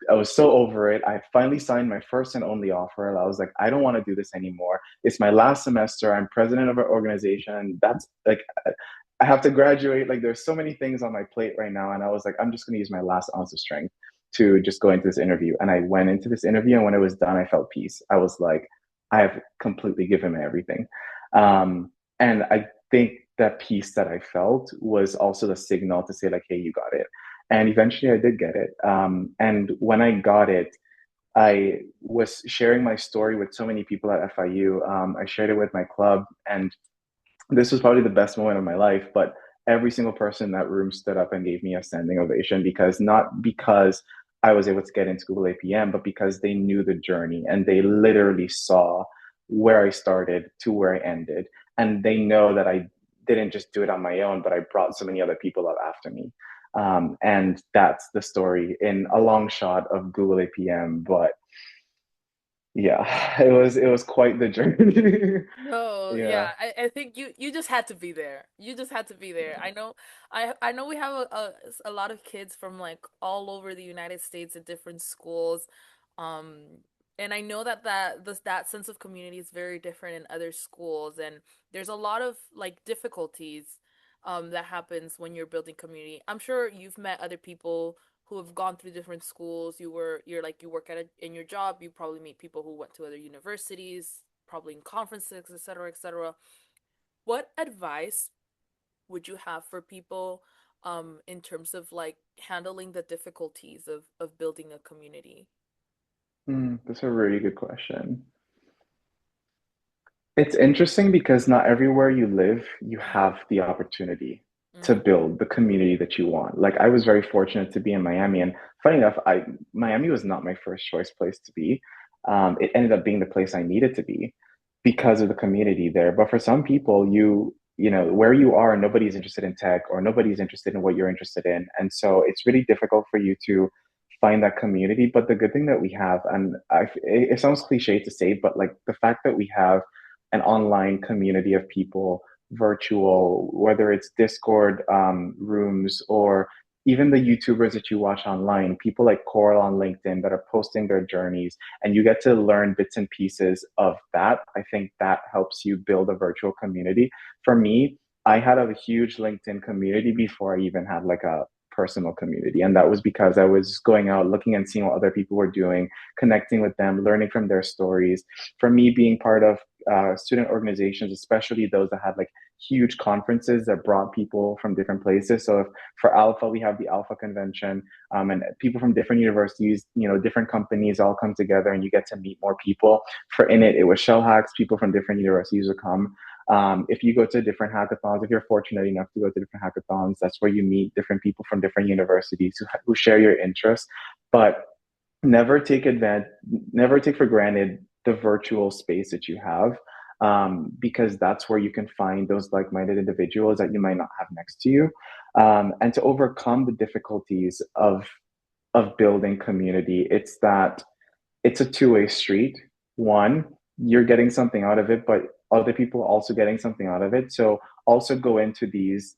was so over it. I finally signed my first and only offer. I was like, I don't want to do this anymore. It's my last semester. I'm president of an organization, and that's like, I have to graduate. Like, there's so many things on my plate right now, and I was like, I'm just going to use my last ounce of strength to just go into this interview. And I went into this interview, and when it was done, I felt peace. I was like, I have completely given me everything. And I think that peace that I felt was also the signal to say, like, hey, you got it. And eventually I did get it. And when I got it, I was sharing my story with so many people at FIU. I shared it with my club, and this was probably the best moment of my life. But every single person in that room stood up and gave me a standing ovation, because not because I was able to get into Google APM, but because they knew the journey, and they literally saw where I started to where I ended. And they know that I didn't just do it on my own, but I brought so many other people up after me. And that's the story in a long shot of Google APM. But yeah, it was quite the journey. No, yeah, Yeah. I think you just had to be there. You just had to be there. I know we have a lot of kids from like all over the United States at different schools. Um and I know that sense of community is very different in other schools, and there's a lot of like difficulties that happens when you're building community. I'm sure you've met other people who have gone through different schools. You work in your job, you probably meet people who went to other universities, probably in conferences, etc., etc. What advice would you have for people in terms of like handling the difficulties of building a community? That's a really good question. It's interesting because not everywhere you live, you Mm, have the opportunity to mm, build the community that you want. Like, I was very fortunate to be in Miami, and funny enough, I Miami was not my first choice place to be. It ended up being the place I needed to be because of the community there. But for some people, where you are, nobody's interested in tech, or nobody's interested in what you're interested in, and so it's really difficult for you to find that community. But the good thing that we have, and it sounds cliche to say, but like the fact that we have an online community of people, virtual, whether it's Discord rooms, or even the YouTubers that you watch online, people like Coral on LinkedIn that are posting their journeys, and you get to learn bits and pieces of that. I think that helps you build a virtual community. For me, I had a huge LinkedIn community before I even had like a personal community. And that was because I was going out, looking and seeing what other people were doing, connecting with them, learning from their stories. For me, being part of student organizations, especially those that had like huge conferences that brought people from different places. So if, for Alpha, we have the Alpha Convention, and people from different universities, different companies all come together, and you get to meet more people. For Init, it was Shell Hacks, people from different universities would come. If you go to different hackathons, if you're fortunate enough to go to different hackathons, that's where you meet different people from different universities who share your interests. But never take advantage, never take for granted the virtual space that you have, because that's where you can find those like-minded individuals that you might not have next to you, and to overcome the difficulties of building community. It's a two-way street. One, you're getting something out of it, but other people are also getting something out of it. So also go into these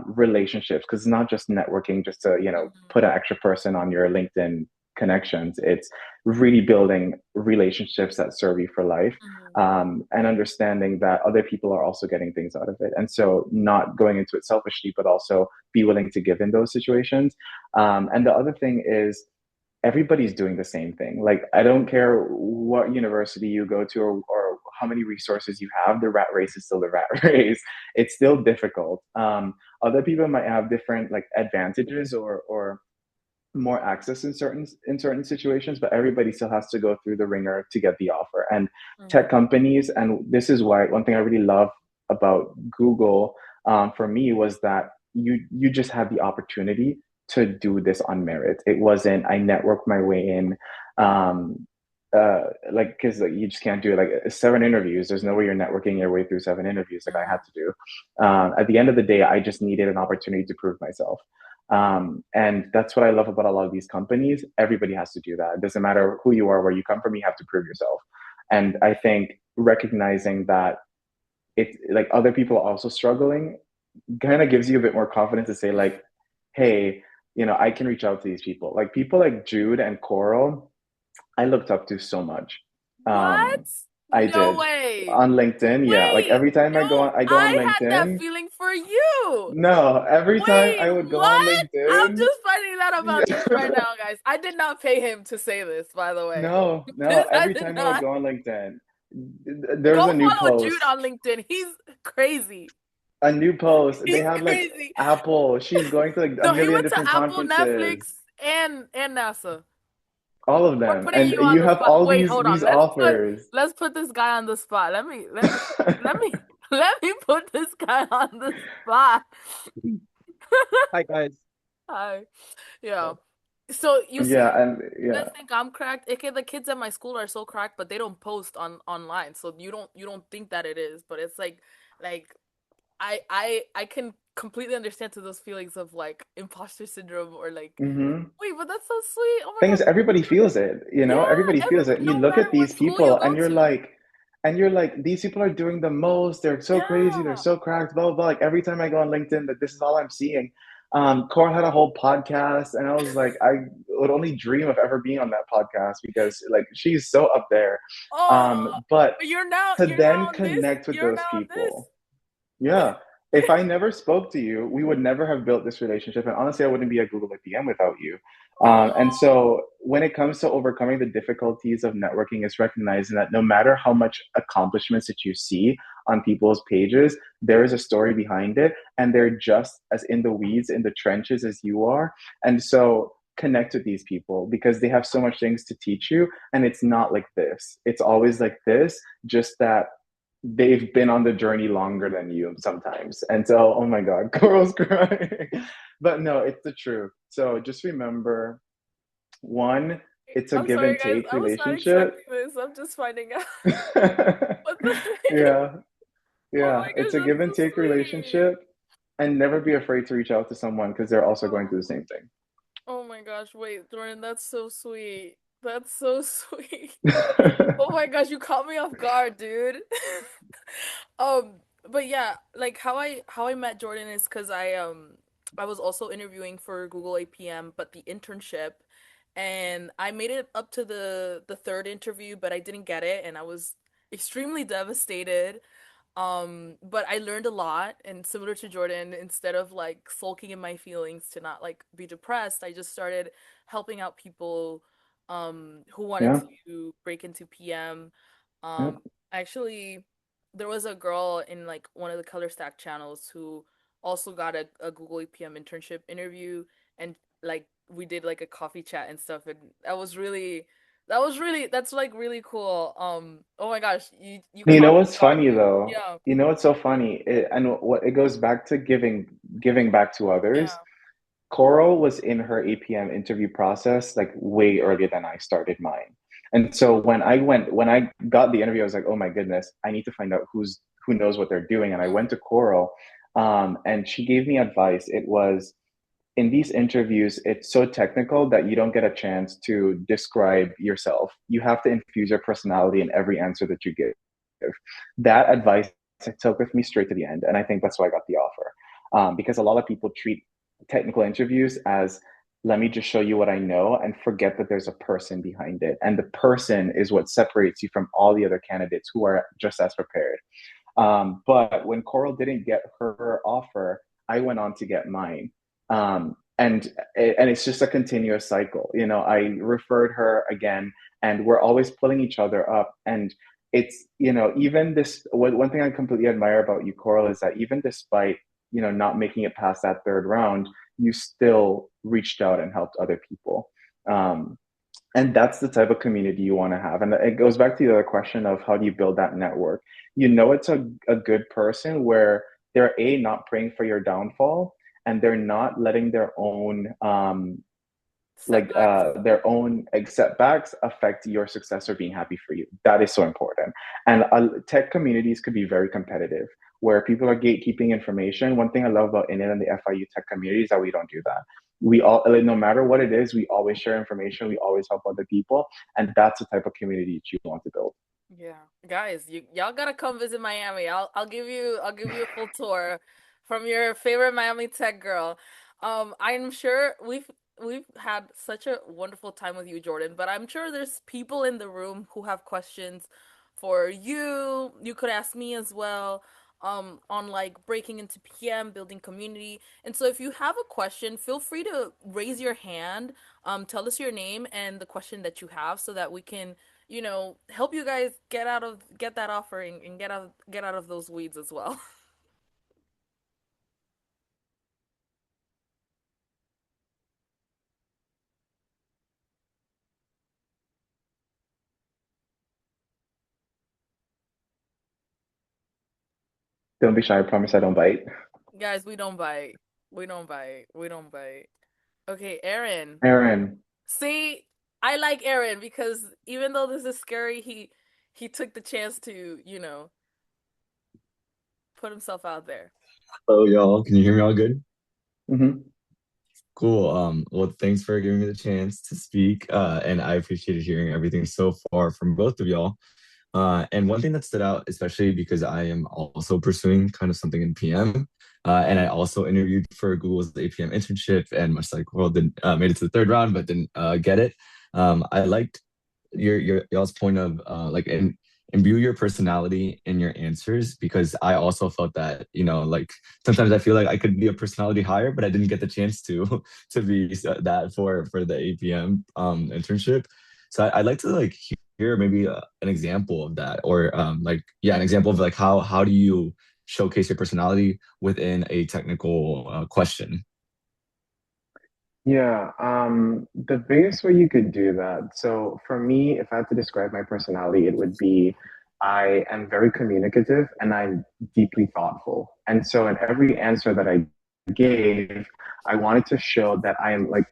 relationships, because it's not just networking just to, you know, Mhm. put an extra person on your LinkedIn connections. It's really building relationships that serve you for life, Mhm. and understanding that other people are also getting things out of it. And so not going into it selfishly, but also be willing to give in those situations. And the other thing is, everybody's doing the same thing. Like, I don't care what university you go to, or how many resources you have, the rat race is still the rat race. It's still difficult. Other people might have different like advantages, or more access in certain situations, but everybody still has to go through the ringer to get the offer. And tech Mhm. companies, and this is why one thing I really love about Google, for me, was that you just had the opportunity to do this on merit. It wasn't I networked my way in. Um, like, because like, you just can't do it like 7 interviews. There's no way you're networking your way through 7 interviews like I had Mhm. to do. At the end of the day, I just needed an opportunity to prove myself. And that's what I love about a lot of these companies. Everybody has to do that. It doesn't matter who you are, where you come from, you have to prove yourself. And I think recognizing that it's like other people are also struggling kind of gives you a bit more confidence to say, like, hey, you know, I can reach out to these people. Like people like Jude and Coral, I looked up to so much. What? I No did way. on LinkedIn. Yeah. Like Wait, every time no, I go on I had that LinkedIn. feeling for you. No, every time Wait, I would go on what? I'm LinkedIn. just finding that about just right now, guys. I did not pay him to say this, by the way. No, no. This I Every did time I would not. go on LinkedIn, there was Go follow Jude post, on LinkedIn. He's crazy. a new post. They He's had like crazy. Apple. She's going to like a No, he million went to different Apple, conferences. Netflix, and NASA. All of We're them, putting and you on you the have spot. all Wait, hold these on. offers. Let's put this guy on the spot. Let me let me put this guy on the spot. Hi guys. Hi. Yeah. So you Yeah, see, and you guys yeah. think I'm cracked? Okay, the kids at my school are so cracked, but they don't post online, so you don't think that it is, but it's like I can completely understand to those feelings of like imposter syndrome or like, Hmm. wait, but that's so sweet. Oh my Thing is, gosh. everybody feels it, you know, everybody Yeah, feels it. You no look matter at what these school you people go to. and you're like, these people are doing the most. They're so crazy. They're Yeah. so cracked, blah, blah, blah. Like every time I go on LinkedIn, that this is all I'm seeing. Cora had a whole podcast, and I was like, I would only dream of ever being on that podcast, because like she's so up there. Oh, But but to you're now then on this. connect with You're those now on this. people, yeah. If I never spoke to you, we would never have built this relationship. And honestly, I wouldn't be at Google APM without you. And Oh. so when it comes to overcoming the difficulties of networking, it's recognizing that no matter how much accomplishments that you see on people's pages, there is a story behind it. And they're just as in the weeds, in the trenches as you are. And so connect with these people, because they have so much things to teach you. And it's not like this. It's always like this, just that they've been on the journey longer than you sometimes. And so, oh my God, Coral's crying. But no, it's the truth. So just remember, one, it's a I'm give sorry, and guys. take I was not relationship. expecting this. I'm just finding out Yeah, what the thing. Oh yeah, my it's gosh, a that's give and so take sweet. relationship. And never be afraid to reach out to someone, because they're also going through the same Oh my gosh, wait, Jordan, that's so sweet. That's so sweet. Oh thing. my gosh, you caught me off guard, dude. But yeah, like how I met Jordan is because I was also interviewing for Google APM, but the internship, and I made it up to the third interview, but I didn't get it, and I was extremely devastated. But I learned a lot, and similar to Jordan, instead of like sulking in my feelings to not like be depressed, I just started helping out people who wanted Yeah, to break into PM. yeah. Actually, there was a girl in like one of the Color Stack channels who also got a Google APM internship interview, and like we did like a coffee chat and stuff, and that's like really cool. Oh my gosh, you You caught know me off what's guard. funny though? Yeah, You know what's so funny? And what it goes back to giving back to others. yeah. Coral was in her APM interview process like way earlier than I started mine. And so when I got the interview, I was like, oh my goodness, I need to find out who knows what they're doing. And I went to Coral, and she gave me advice. It was, in these interviews, it's so technical that you don't get a chance to describe yourself. You have to infuse your personality in every answer that you give. That advice I took with me straight to the end, and I think that's why I got the offer. Because a lot of people treat technical interviews as, let me just show you what I know and forget that there's a person behind it. And the person is what separates you from all the other candidates who are just as prepared. But when Coral didn't get her offer, I went on to get mine. And it's just a continuous cycle. I referred her again, and we're always pulling each other up. And it's, even this one thing I completely admire about you, Coral, is that even despite, not making it past that third round, you still reached out and helped other people. Um, and that's the type of community you want to have. And it goes back to the other question of how do you build that network? It's a good person where they're not praying for your downfall, and they're not letting Setbacks. their own setbacks affect your success or being happy for you. That is so important. And tech communities could be very competitive, where people are gatekeeping information. One thing I love about Init and the FIU tech community is that we don't do that. We all, like, no matter what it is, we always share information. We always help other people, and that's the type of community you want to build. Yeah, guys, y'all gotta come visit Miami. I'll give you a full tour from your favorite Miami tech girl. I'm sure we've had such a wonderful time with you, Jordan, but I'm sure there's people in the room who have questions for you. You could ask me as well. On like breaking into PM, building community. And so if you have a question, feel free to raise your hand. Tell us your name and the question that you have so that we can help you guys get that offering and get out of those weeds as well. Don't be shy. I promise I don't bite. Guys, we don't bite. We don't bite. We don't bite. Okay, Aaron. Aaron, See, I like Aaron because even though this is scary, he took the chance to, put himself out there. Hello, y'all. Can you hear me all good? hmm Cool. Well, thanks for giving me the chance to speak. And I appreciated hearing everything so far from both of y'all. And one thing that stood out, especially because I am also pursuing kind of something in PM, and I also interviewed for Google's APM internship, and much like World did made it to the third round, but didn't get it. I liked your y'all's point of like imbue your personality in your answers, because I also felt that, like sometimes I feel like I could be a personality higher, but I didn't get the chance to to be that for the APM internship. So I'd like to like hear maybe an example of that, or like yeah, an example of like how do you showcase your personality within a technical question. Yeah, the biggest way you could do that. So for me, if I had to describe my personality, it would be I am very communicative and I'm deeply thoughtful. And so in every answer that I gave, I wanted to show that I am like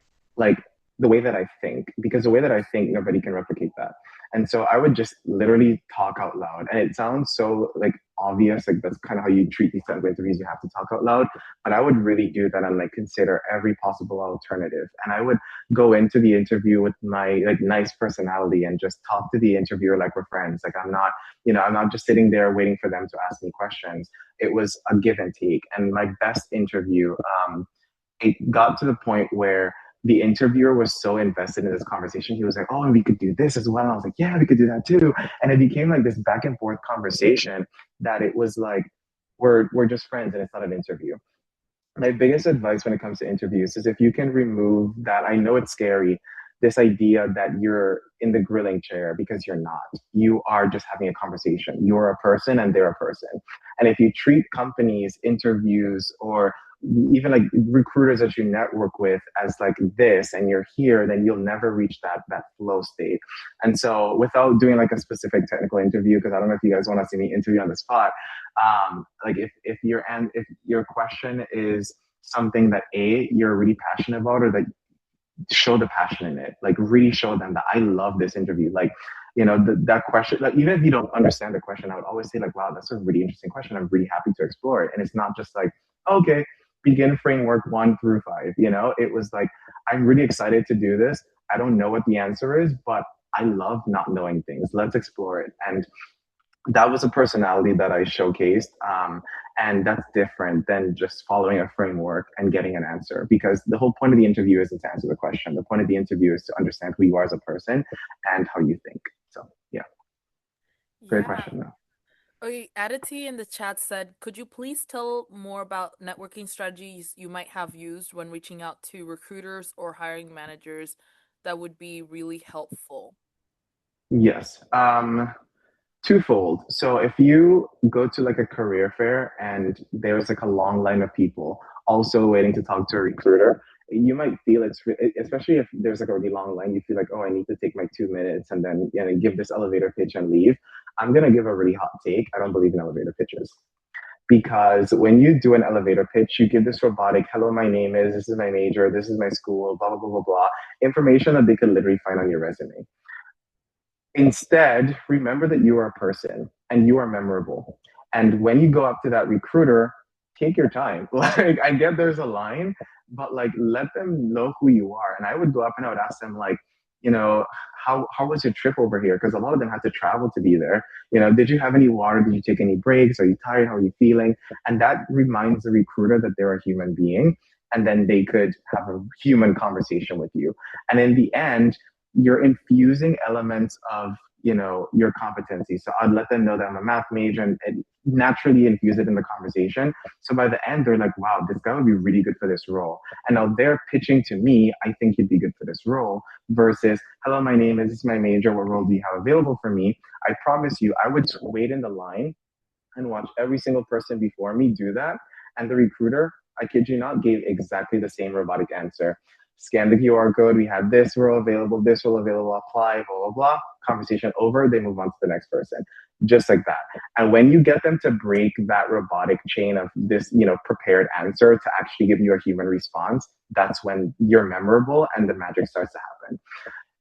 the way that I think, because the way that I think, nobody can replicate that. And so I would just literally talk out loud. And it sounds so like obvious, like that's kind of how you treat these type of interviews. You have to talk out loud, but I would really do that and like consider every possible alternative. And I would go into the interview with my like nice personality and just talk to the interviewer like we're friends. Like I'm not just sitting there waiting for them to ask me questions. It was a give and take. And my best interview, it got to the point where the interviewer was so invested in this conversation. He was like, "Oh, we could do this as well." And I was like, "Yeah, we could do that too." And it became like this back and forth conversation that it was like we're just friends and it's not an interview. My biggest advice when it comes to interviews is if you can remove that, I know it's scary, this idea that you're in the grilling chair, because you're not. You are just having a conversation. You're a person and they're a person. And if you treat companies, interviews, or even like recruiters that you network with as like this and you're here, then you'll never reach that flow state. And so without doing like a specific technical interview, because I don't know if you guys want to see me interview on the spot, like if your question is something that you're really passionate about, or that show the passion in it, like really show them that I love this interview, like that question, like even if you don't understand the question, I would always say like, wow, that's a really interesting question, I'm really happy to explore it. And it's not just like, okay, begin framework 1 through 5. It was like, I'm really excited to do this. I don't know what the answer is, but I love not knowing things. Let's explore it. And that was a personality that I showcased. And that's different than just following a framework and getting an answer, because the whole point of the interview isn't to answer the question. The point of the interview is to understand who you are as a person and how you think. So, yeah, great Yeah. question, though. Okay, Aditi in the chat said, could you please tell more about networking strategies you might have used when reaching out to recruiters or hiring managers that would be really helpful? Yes. Twofold. So if you go to like a career fair and there's like a long line of people also waiting to talk to a recruiter, you might feel especially if there's like a really long line, you feel like, oh, I need to take my 2 minutes and then give this elevator pitch and leave. I'm gonna give a really hot take. I don't believe in elevator pitches, because when you do an elevator pitch, you give this robotic, hello, my name is, this is my major, this is my school, blah, blah, blah, blah, blah, information that they could literally find on your resume. Instead, remember that you are a person and you are memorable. And when you go up to that recruiter, take your time. Like, I get there's a line, but like, let them know who you are. And I would go up and I would ask them, like, you know, how was your trip over here? Because a lot of them had to travel to be there. Did you have any water? Did you take any breaks? Are you tired? How are you feeling? And that reminds the recruiter that they're a human being. And then they could have a human conversation with you. And in the end, you're infusing elements of your competency. So I'd let them know that I'm a math major, and naturally infuse it in the conversation. So by the end, they're like, wow, this guy would be really good for this role. And now they're pitching to me, I think you'd be good for this role, versus, hello, my name is, this is my major, what role do you have available for me? I promise you, I would wait in the line and watch every single person before me do that. And the recruiter, I kid you not, gave exactly the same robotic answer. Scan the QR code. We have this role available, apply, blah, blah, blah. Conversation over. They move on to the next person. Just like that. And when you get them to break that robotic chain of this, prepared answer to actually give you a human response, that's when you're memorable and the magic starts to happen.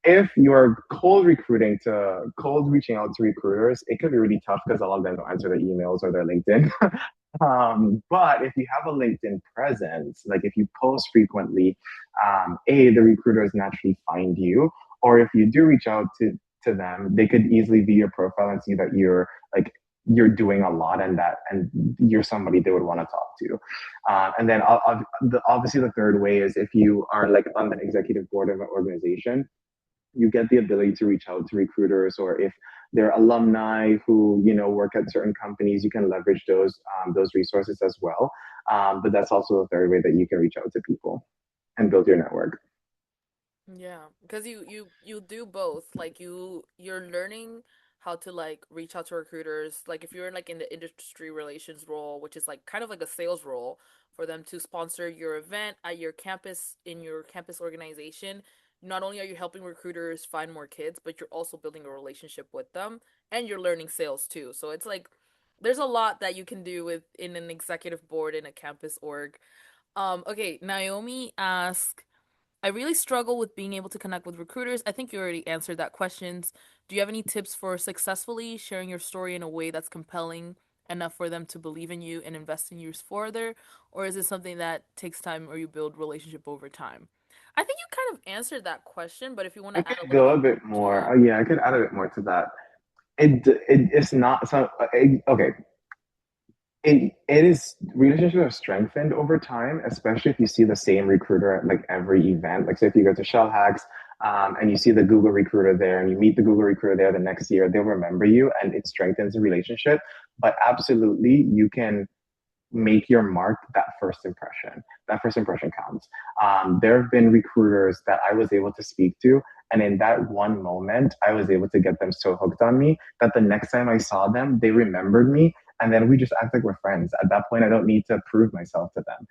If you're cold reaching out to recruiters, it can be really tough because a lot of them don't answer their emails or their LinkedIn. But if you have a LinkedIn presence, like if you post frequently, the recruiters naturally find you. Or if you do reach out to them, they could easily view your profile and see that you're doing a lot, and you're somebody they would want to talk to. And then obviously the third way is if you are like on the executive board of an organization, you get the ability to reach out to recruiters, or if they're alumni who work at certain companies, you can leverage those resources as well. But that's also a third way that you can reach out to people and build your network. Yeah, because you do both. Like you're learning how to like reach out to recruiters. Like if you're like in the industry relations role, which is like kind of like a sales role for them to sponsor your event at your campus in your campus organization, not only are you helping recruiters find more kids, but you're also building a relationship with them and you're learning sales too. So it's like there's a lot that you can do with in an executive board in a campus org. Okay, Naomi asked, I really struggle with being able to connect with recruiters. I think you already answered that questions. Do you have any tips for successfully sharing your story in a way that's compelling enough for them to believe in you and invest in you further? Or is it something that takes time or you build relationship over time? I think you kind of answered that question, but if you want I to add could a little go bit a bit to more. it. Oh, yeah, I could add a bit more to that. It's not so. Okay, it is, relationships are strengthened over time, especially if you see the same recruiter at like every event. Like, say if you go to Shell Hacks, and you see the Google recruiter there, and you meet the Google recruiter there the next year, they'll remember you, and it strengthens the relationship. But absolutely, you can make your mark that first impression. That first impression counts. There have been recruiters that I was able to speak to, and in that one moment, I was able to get them so hooked on me that the next time I saw them, they remembered me. And then we just act like we're friends. At that point, I don't need to prove myself to them.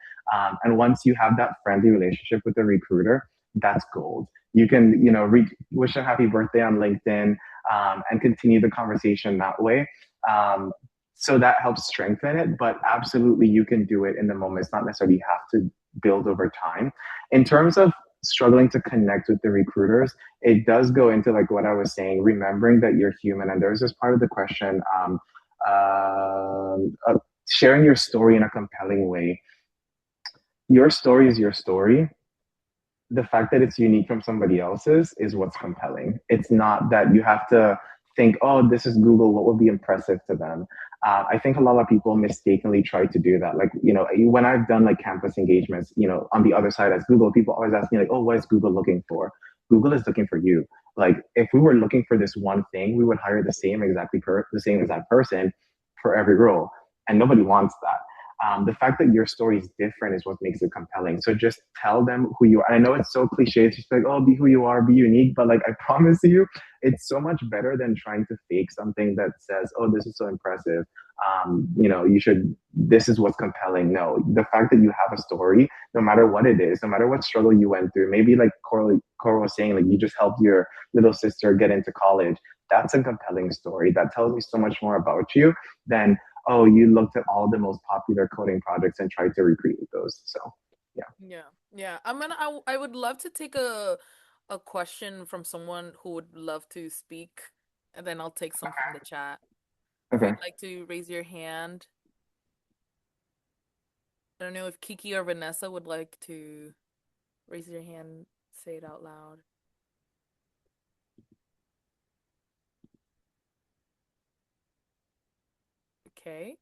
And once you have that friendly relationship with the recruiter, that's gold. You can, wish them happy birthday on LinkedIn, and continue the conversation that way. So that helps strengthen it, but absolutely you can do it in the moment. It's not necessarily you have to build over time. In terms of struggling to connect with the recruiters, it does go into like what I was saying, remembering that you're human. And there's this part of the question, sharing your story in a compelling way. Your story is your story. The fact that it's unique from somebody else's is what's compelling. It's not that you have to think, oh, this is Google, what would be impressive to them? I think a lot of people mistakenly try to do that. Like, when I've done like campus engagements, on the other side as Google, people always ask me like, oh, what is Google looking for? Google is looking for you. Like, if we were looking for this one thing, we would hire the same exact person for every role, and nobody wants that. The fact that your story is different is what makes it compelling. So just tell them who you are. I know it's so cliche. It's just like, oh, be who you are, be unique. But like, I promise you, it's so much better than trying to fake something that says, oh, this is so impressive. This is what's compelling. No, the fact that you have a story, no matter what it is, no matter what struggle you went through, maybe like Coral was saying, like you just helped your little sister get into college. That's a compelling story. That tells me so much more about you than, oh, you looked at all the most popular coding projects and tried to recreate those. So, yeah. Yeah. Yeah. I would love to take a question from someone who would love to speak, and then I'll take some from the chat. If Okay. you'd like to raise your hand. I don't know if Kiki or Vanessa would like to raise your hand, say it out loud. Okay.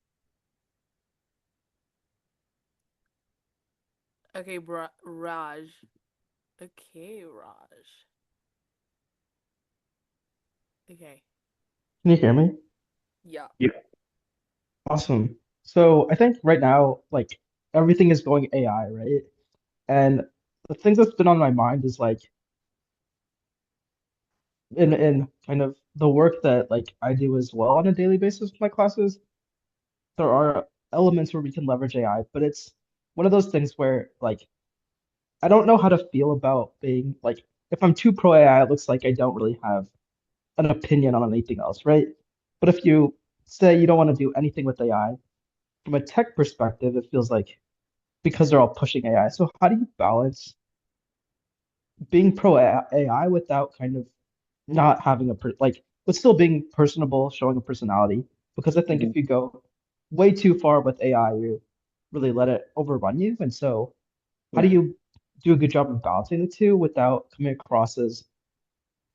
Okay, Raj. Okay, Raj. Okay. Can you hear me? Yeah. Yeah. Awesome. So I think right now, like everything is going AI, right? And the things that's been on my mind is like in kind of the work that like I do as well on a daily basis with my classes, there are elements where we can leverage AI, but it's one of those things where like I don't know how to feel about being like if I'm too pro AI, it looks like I don't really have an opinion on anything else, right? But if you say you don't want to do anything with AI, from a tech perspective, it feels like because they're all pushing AI. So how do you balance being pro AI without kind of not having like, but still being personable, showing a personality? Because I think Mhm. if you go way too far with AI, you really let it overrun you. And so, how do Yeah. you do a good job of balancing the two without coming across as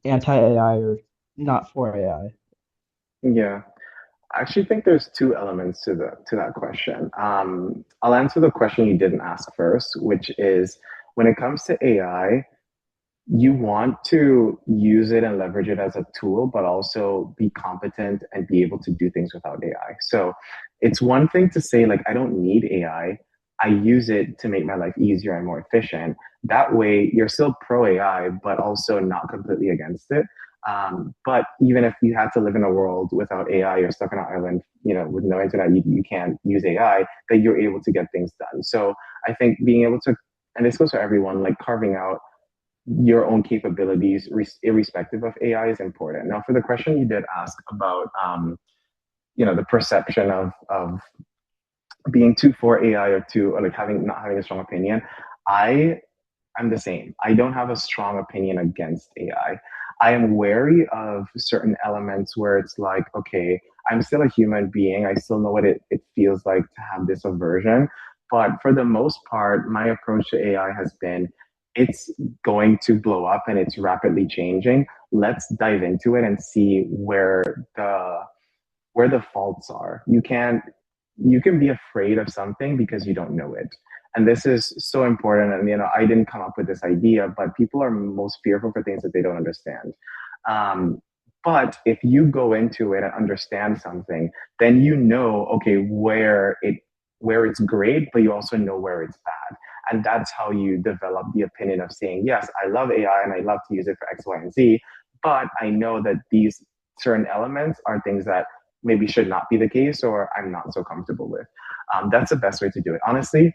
anti-AI or not for AI? Yeah. I actually think there's two elements to that question. I'll answer the question you didn't ask first, which is when it comes to AI, you want to use it and leverage it as a tool, but also be competent and be able to do things without AI. So it's one thing to say, like, I don't need AI. I use it to make my life easier and more efficient. That way, you're still pro AI, but also not completely against it. But even if you had to live in a world without AI, you're stuck on an island, with no internet, you can't use AI, that you're able to get things done. So I think being able to, and this goes for everyone, like carving out your own capabilities, irrespective of AI, is important. Now, for the question you did ask about, the perception of being too for AI or too, or like having not having a strong opinion, I I'm the same. I don't have a strong opinion against AI. I am wary of certain elements where it's like, okay, I'm still a human being. I still know what it feels like to have this aversion. But for the most part, my approach to AI has been it's going to blow up and it's rapidly changing. Let's dive into it and see where the faults are. You can be afraid of something because you don't know it. And this is so important. And I didn't come up with this idea, but people are most fearful for things that they don't understand. Um, but if you go into it and understand something, then you know, okay, where it's great, but you also know where it's bad. And that's how you develop the opinion of saying, yes, I love AI and I love to use it for X, Y, and Z, but I know that these certain elements are things that maybe should not be the case or I'm not so comfortable with. That's the best way to do it. Honestly,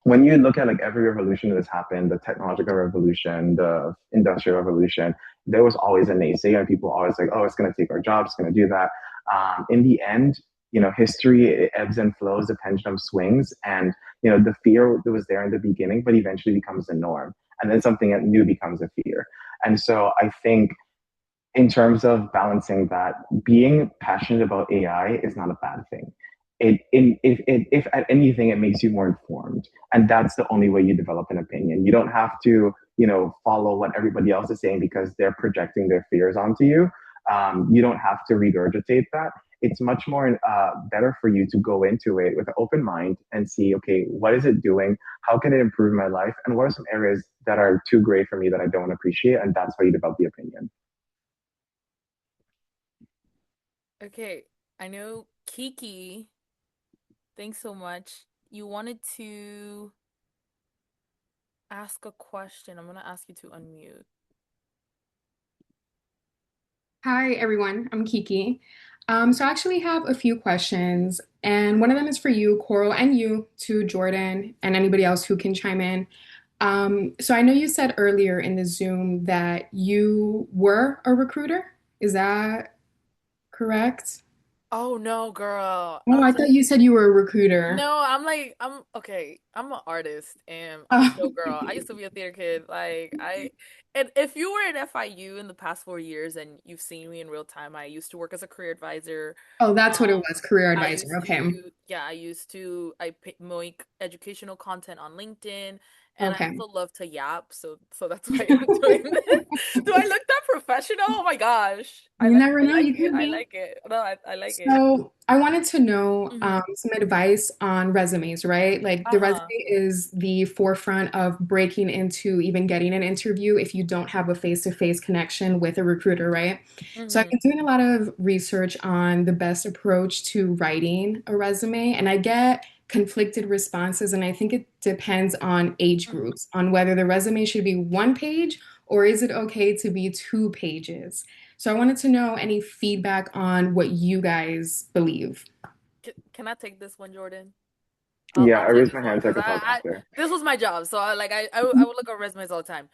when you look at like every revolution that has happened, the technological revolution, the industrial revolution, there was always a naysayer and people always like, oh, it's going to take our jobs, it's going to do that. In the end, history ebbs and flows, the pendulum swings, and the fear that was there in the beginning, but eventually becomes the norm, and then something new becomes a fear. And so I think in terms of balancing that, being passionate about AI is not a bad thing. If at anything, it makes you more informed, and that's the only way you develop an opinion. You don't have to, follow what everybody else is saying because they're projecting their fears onto you. You don't have to regurgitate that. It's much more better for you to go into it with an open mind and see, okay, what is it doing? How can it improve my life? And what are some areas that are too gray for me that I don't appreciate? And that's how you develop the opinion. Okay, I know Kiki, thanks so much. You wanted to ask a question. I'm gonna ask you to unmute. Hi, everyone. I'm Kiki. So I actually have a few questions, and one of them is for you, Coral, and you, to Jordan, and anybody else who can chime in. So I know you said earlier in the Zoom that you were a recruiter. Is that correct? Oh no, girl. Oh, I thought you said you were a recruiter. No, I'm okay. I'm an artist and I'm a Oh, showgirl. I used to be a theater kid. And if you were in FIU in the past 4 years and you've seen me in real time, I used to work as a career advisor. oh, that's what it Um, was, career I advisor. used Okay. to, yeah, make educational content on LinkedIn, and I Okay. also love to yap. So that's why I'm doing this. Do I look that professional? Oh my gosh, You never I know, like you it. could I be. like it. No, I like it. So I wanted to know Hmm. some advice on resumes, right? Like the resume Uh-huh. is the forefront of breaking into even getting an interview if you don't have a face-to-face connection with a recruiter, right? So I've Hmm. been doing a lot of research on the best approach to writing a resume, and I get conflicted responses, and I think it depends on age Hmm. groups, on whether the resume should be one page or is it okay to be 2 pages. So I wanted to know any feedback on what you guys believe. Can I take this one, Jordan? Yeah, I'll I take raised this my one hand so I because could talk after. this was my job. So I would look at resumes all the time.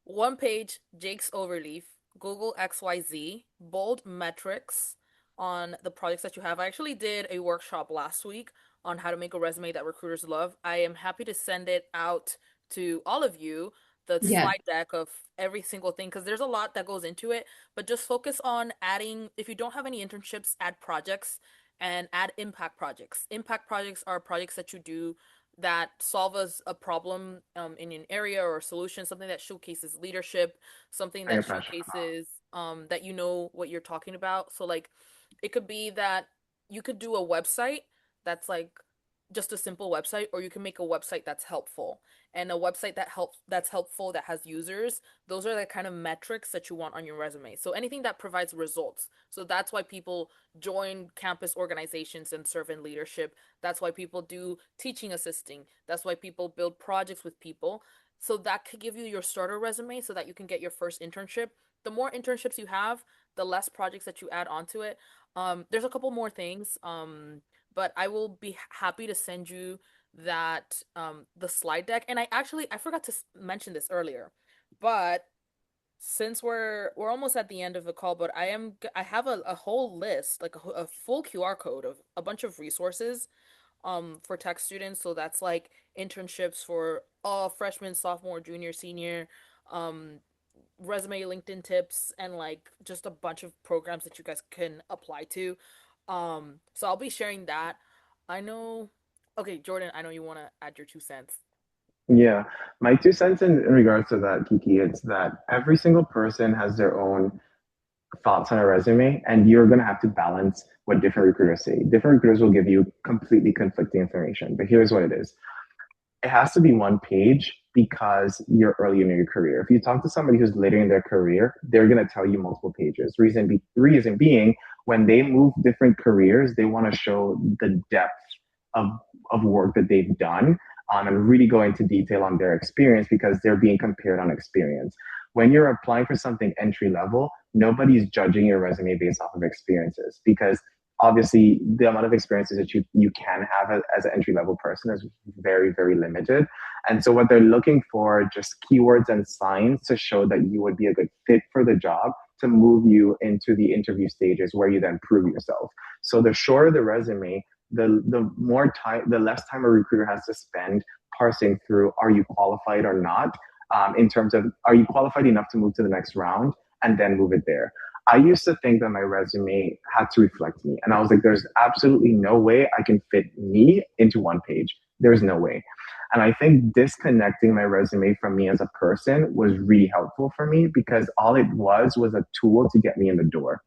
One page, Jake's overleaf, Google XYZ, bold metrics on the projects that you have. I actually did a workshop last week on how to make a resume that recruiters love. I am happy to send it out to all of you, the Yeah. slide deck of every single thing, because there's a lot that goes into it. But just focus on adding, if you don't have any internships, add projects and add impact projects. Impact projects are projects that you do that solve a problem in an area or a solution, something that showcases leadership, something Bring that it passion. showcases that you know what you're talking about. So like it could be that you could do a website that's like just a simple website, or you can make a website that's helpful, and a website that's helpful, that has users. Those are the kind of metrics that you want on your resume. So anything that provides results. So that's why people join campus organizations and serve in leadership. That's why people do teaching assisting. That's why people build projects with people. So that could give you your starter resume so that you can get your first internship. The more internships you have, the less projects that you add onto it. There's a couple more things. But I will be happy to send you that the slide deck. And I forgot to mention this earlier, but since we're almost at the end of the call, but I have a whole list, like a full QR code of a bunch of resources for tech students. So that's like internships for all freshmen, sophomore, junior, senior, um resume, LinkedIn tips, and like just a bunch of programs that you guys can apply to. So I'll be sharing that. I know. Okay, Jordan, I know you want to add your 2 cents. Yeah, my 2 cents in regards to that, Kiki, it's that every single person has their own thoughts on a resume, and you're going to have to balance what different recruiters say. Different recruiters will give you completely conflicting information, but here's what it is. It has to be one page because you're early in your career. If you talk to somebody who's later in their career, they're going to tell you multiple pages. Reason being, when they move different careers, they want to show the depth of work that they've done, and really go into detail on their experience because they're being compared on experience. When you're applying for something entry level, nobody's judging your resume based off of experiences because obviously the amount of experiences that you can have as an entry level person is very, very limited. And so what they're looking for just keywords and signs to show that you would be a good fit for the job, to move you into the interview stages where you then prove yourself. So the shorter the resume, the more time, the less time a recruiter has to spend parsing through, are you qualified or not, in terms of, are you qualified enough to move to the next round, and then move it there. I used to think that my resume had to reflect me. And I was like, there's absolutely no way I can fit me into one page. There's no way. And I think disconnecting my resume from me as a person was really helpful for me because all it was a tool to get me in the door.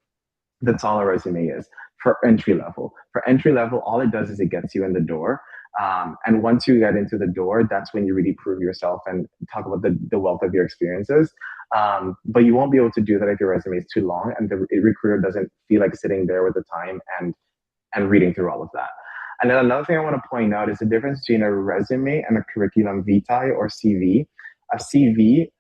That's all a resume is for entry level. For entry level, all it does is it gets you in the door. And once you get into the door, that's when you really prove yourself and talk about the wealth of your experiences. But you won't be able to do that if your resume is too long and the recruiter doesn't feel like sitting there with the time and reading through all of that. And then another thing I want to point out is the difference between a resume and a curriculum vitae or CV. A CV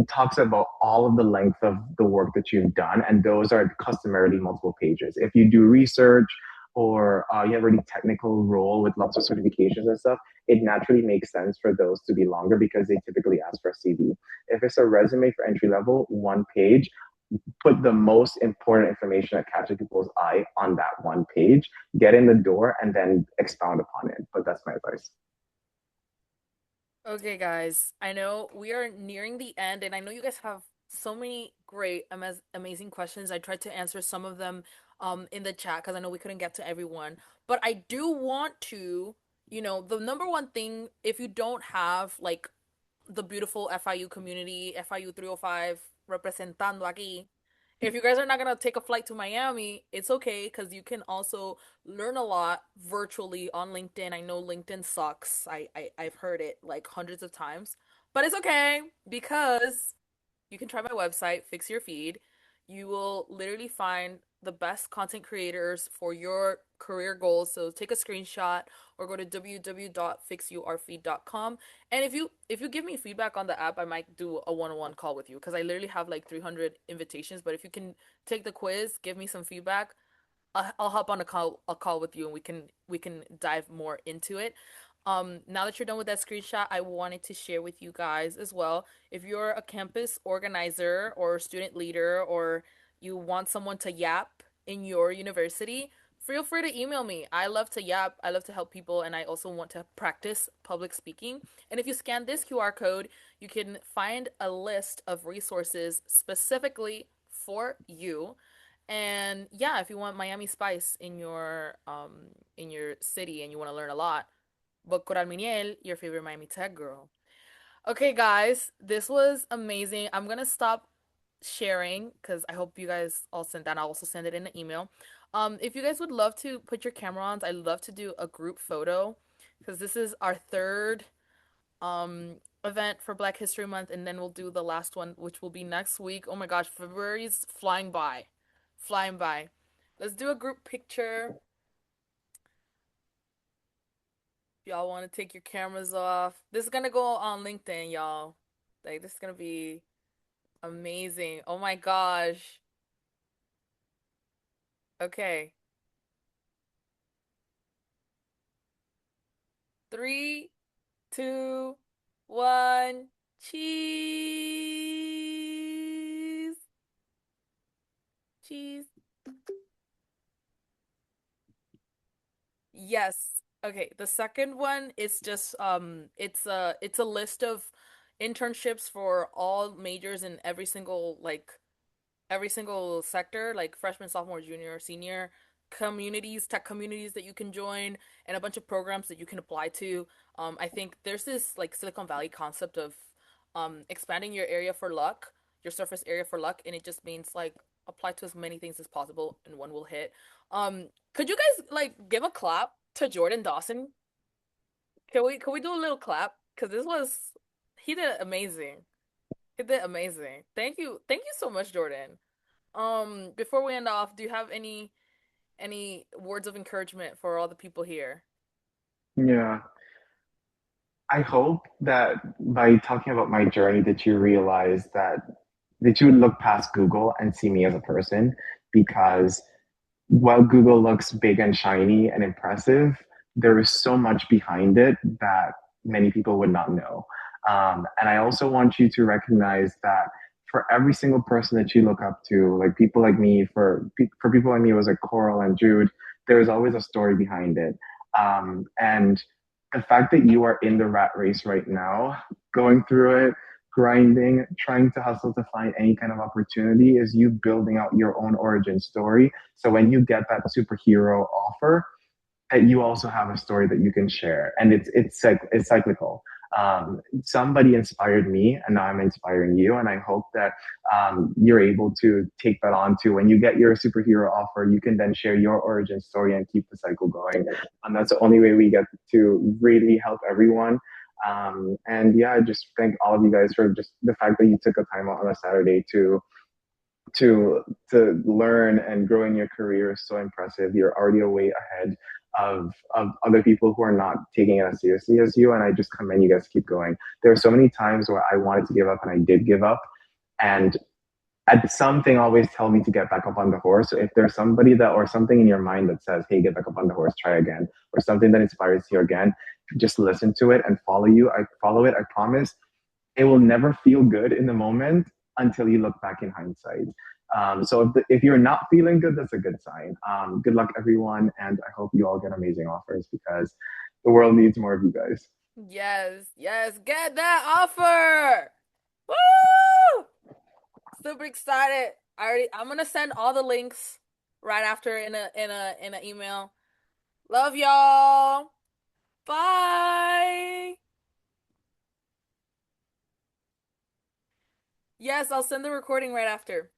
talks about all of the length of the work that you've done, and those are customarily multiple pages. If you do research or you have a really technical role with lots of certifications and stuff, it naturally makes sense for those to be longer because they typically ask for a CV. If it's a resume for entry level, one page, put the most important information that catches people's eye on that one page, get in the door, and then expound upon it. But that's my advice. Okay, guys, I know we are nearing the end, and I know you guys have so many great, amazing questions. I tried to answer some of them in the chat because I know we couldn't get to everyone. But I do want to, the number one thing, if you don't have like the beautiful FIU community, FIU 305 representando aquí, if you guys are not gonna take a flight to Miami, it's okay because you can also learn a lot virtually on LinkedIn. I know LinkedIn sucks. I've heard it like hundreds of times, but it's okay because you can try my website, Fix Your Feed. You will literally find the best content creators for your career goals. So take a screenshot or go to www.fixyourfeed.com. And if you give me feedback on the app, I might do a one-on-one call with you because I literally have like 300 invitations. But if you can take the quiz, give me some feedback, I'll hop on a call with you and we can dive more into it. Now that you're done with that screenshot, I wanted to share with you guys as well. If you're a campus organizer or student leader or you want someone to yap in your university, feel free to email me. I love to yap, I love to help people, and I also want to practice public speaking. And if you scan this QR code, you can find a list of resources specifically for you. And yeah, if you want Miami Spice in your city and you want to learn a lot, book Coral Miniel, your favorite Miami Tech girl. Okay, guys, this was amazing. I'm gonna stop sharing because I hope you guys all send that. I'll also send it in the email. If you guys would love to put your camera on, I'd love to do a group photo because this is our third event for Black History Month, and then we'll do the last one, which will be next week. Oh my gosh, February's flying by, flying by. Let's do a group picture. Y'all want to take your cameras off. This is gonna go on LinkedIn, y'all. Like, this is gonna be amazing. Oh my gosh. Okay. Three, two, one. Cheese. Cheese. Yes. Okay. The second one is just it's a list of internships for all majors in every single sector, like freshman, sophomore, junior, senior communities, tech communities that you can join, and a bunch of programs that you can apply to. I think there's this like Silicon Valley concept of expanding your area for luck, your surface area for luck, and it just means like apply to as many things as possible and one will hit. Could you guys like give a clap to Jordan Dawson? Can we do a little clap? Because this was he did amazing. He did amazing. Thank you so much, Jordan. Before we end off, do you have any words of encouragement for all the people here? Yeah. I hope that by talking about my journey that you realize that you would look past Google and see me as a person because while Google looks big and shiny and impressive, there is so much behind it that many people would not know. And I also want you to recognize that for every single person that you look up to, like people like me, for people like me, it was like Coral and Jude. There is always a story behind it. And the fact that you are in the rat race right now, going through it, grinding, trying to hustle to find any kind of opportunity is you building out your own origin story. So when you get that superhero offer, that you also have a story that you can share, and it's cyclical. somebody inspired me, and now I'm inspiring you. And I hope that you're able to take that on to when you get your superhero offer, you can then share your origin story and keep the cycle going. And that's the only way we get to really help everyone. And yeah, I just thank all of you guys for just the fact that you took a time out on a Saturday to learn and grow in your career is so impressive. You're already way ahead of other people who are not taking it as seriously as you. And I just commend you guys to keep going. There are so many times where I wanted to give up and I did give up. And at something always tell me to get back up on the horse. So if there's somebody that or something in your mind that says, hey, get back up on the horse, try again, or something that inspires you again, just listen to it and follow it. I promise it will never feel good in the moment until you look back in hindsight. So if you're not feeling good, that's a good sign. Good luck, everyone, and I hope you all get amazing offers because the world needs more of you guys. Yes, yes, get that offer. Woo! Super excited. I'm gonna send all the links right after in a email. Love y'all. Bye. Yes, I'll send the recording right after.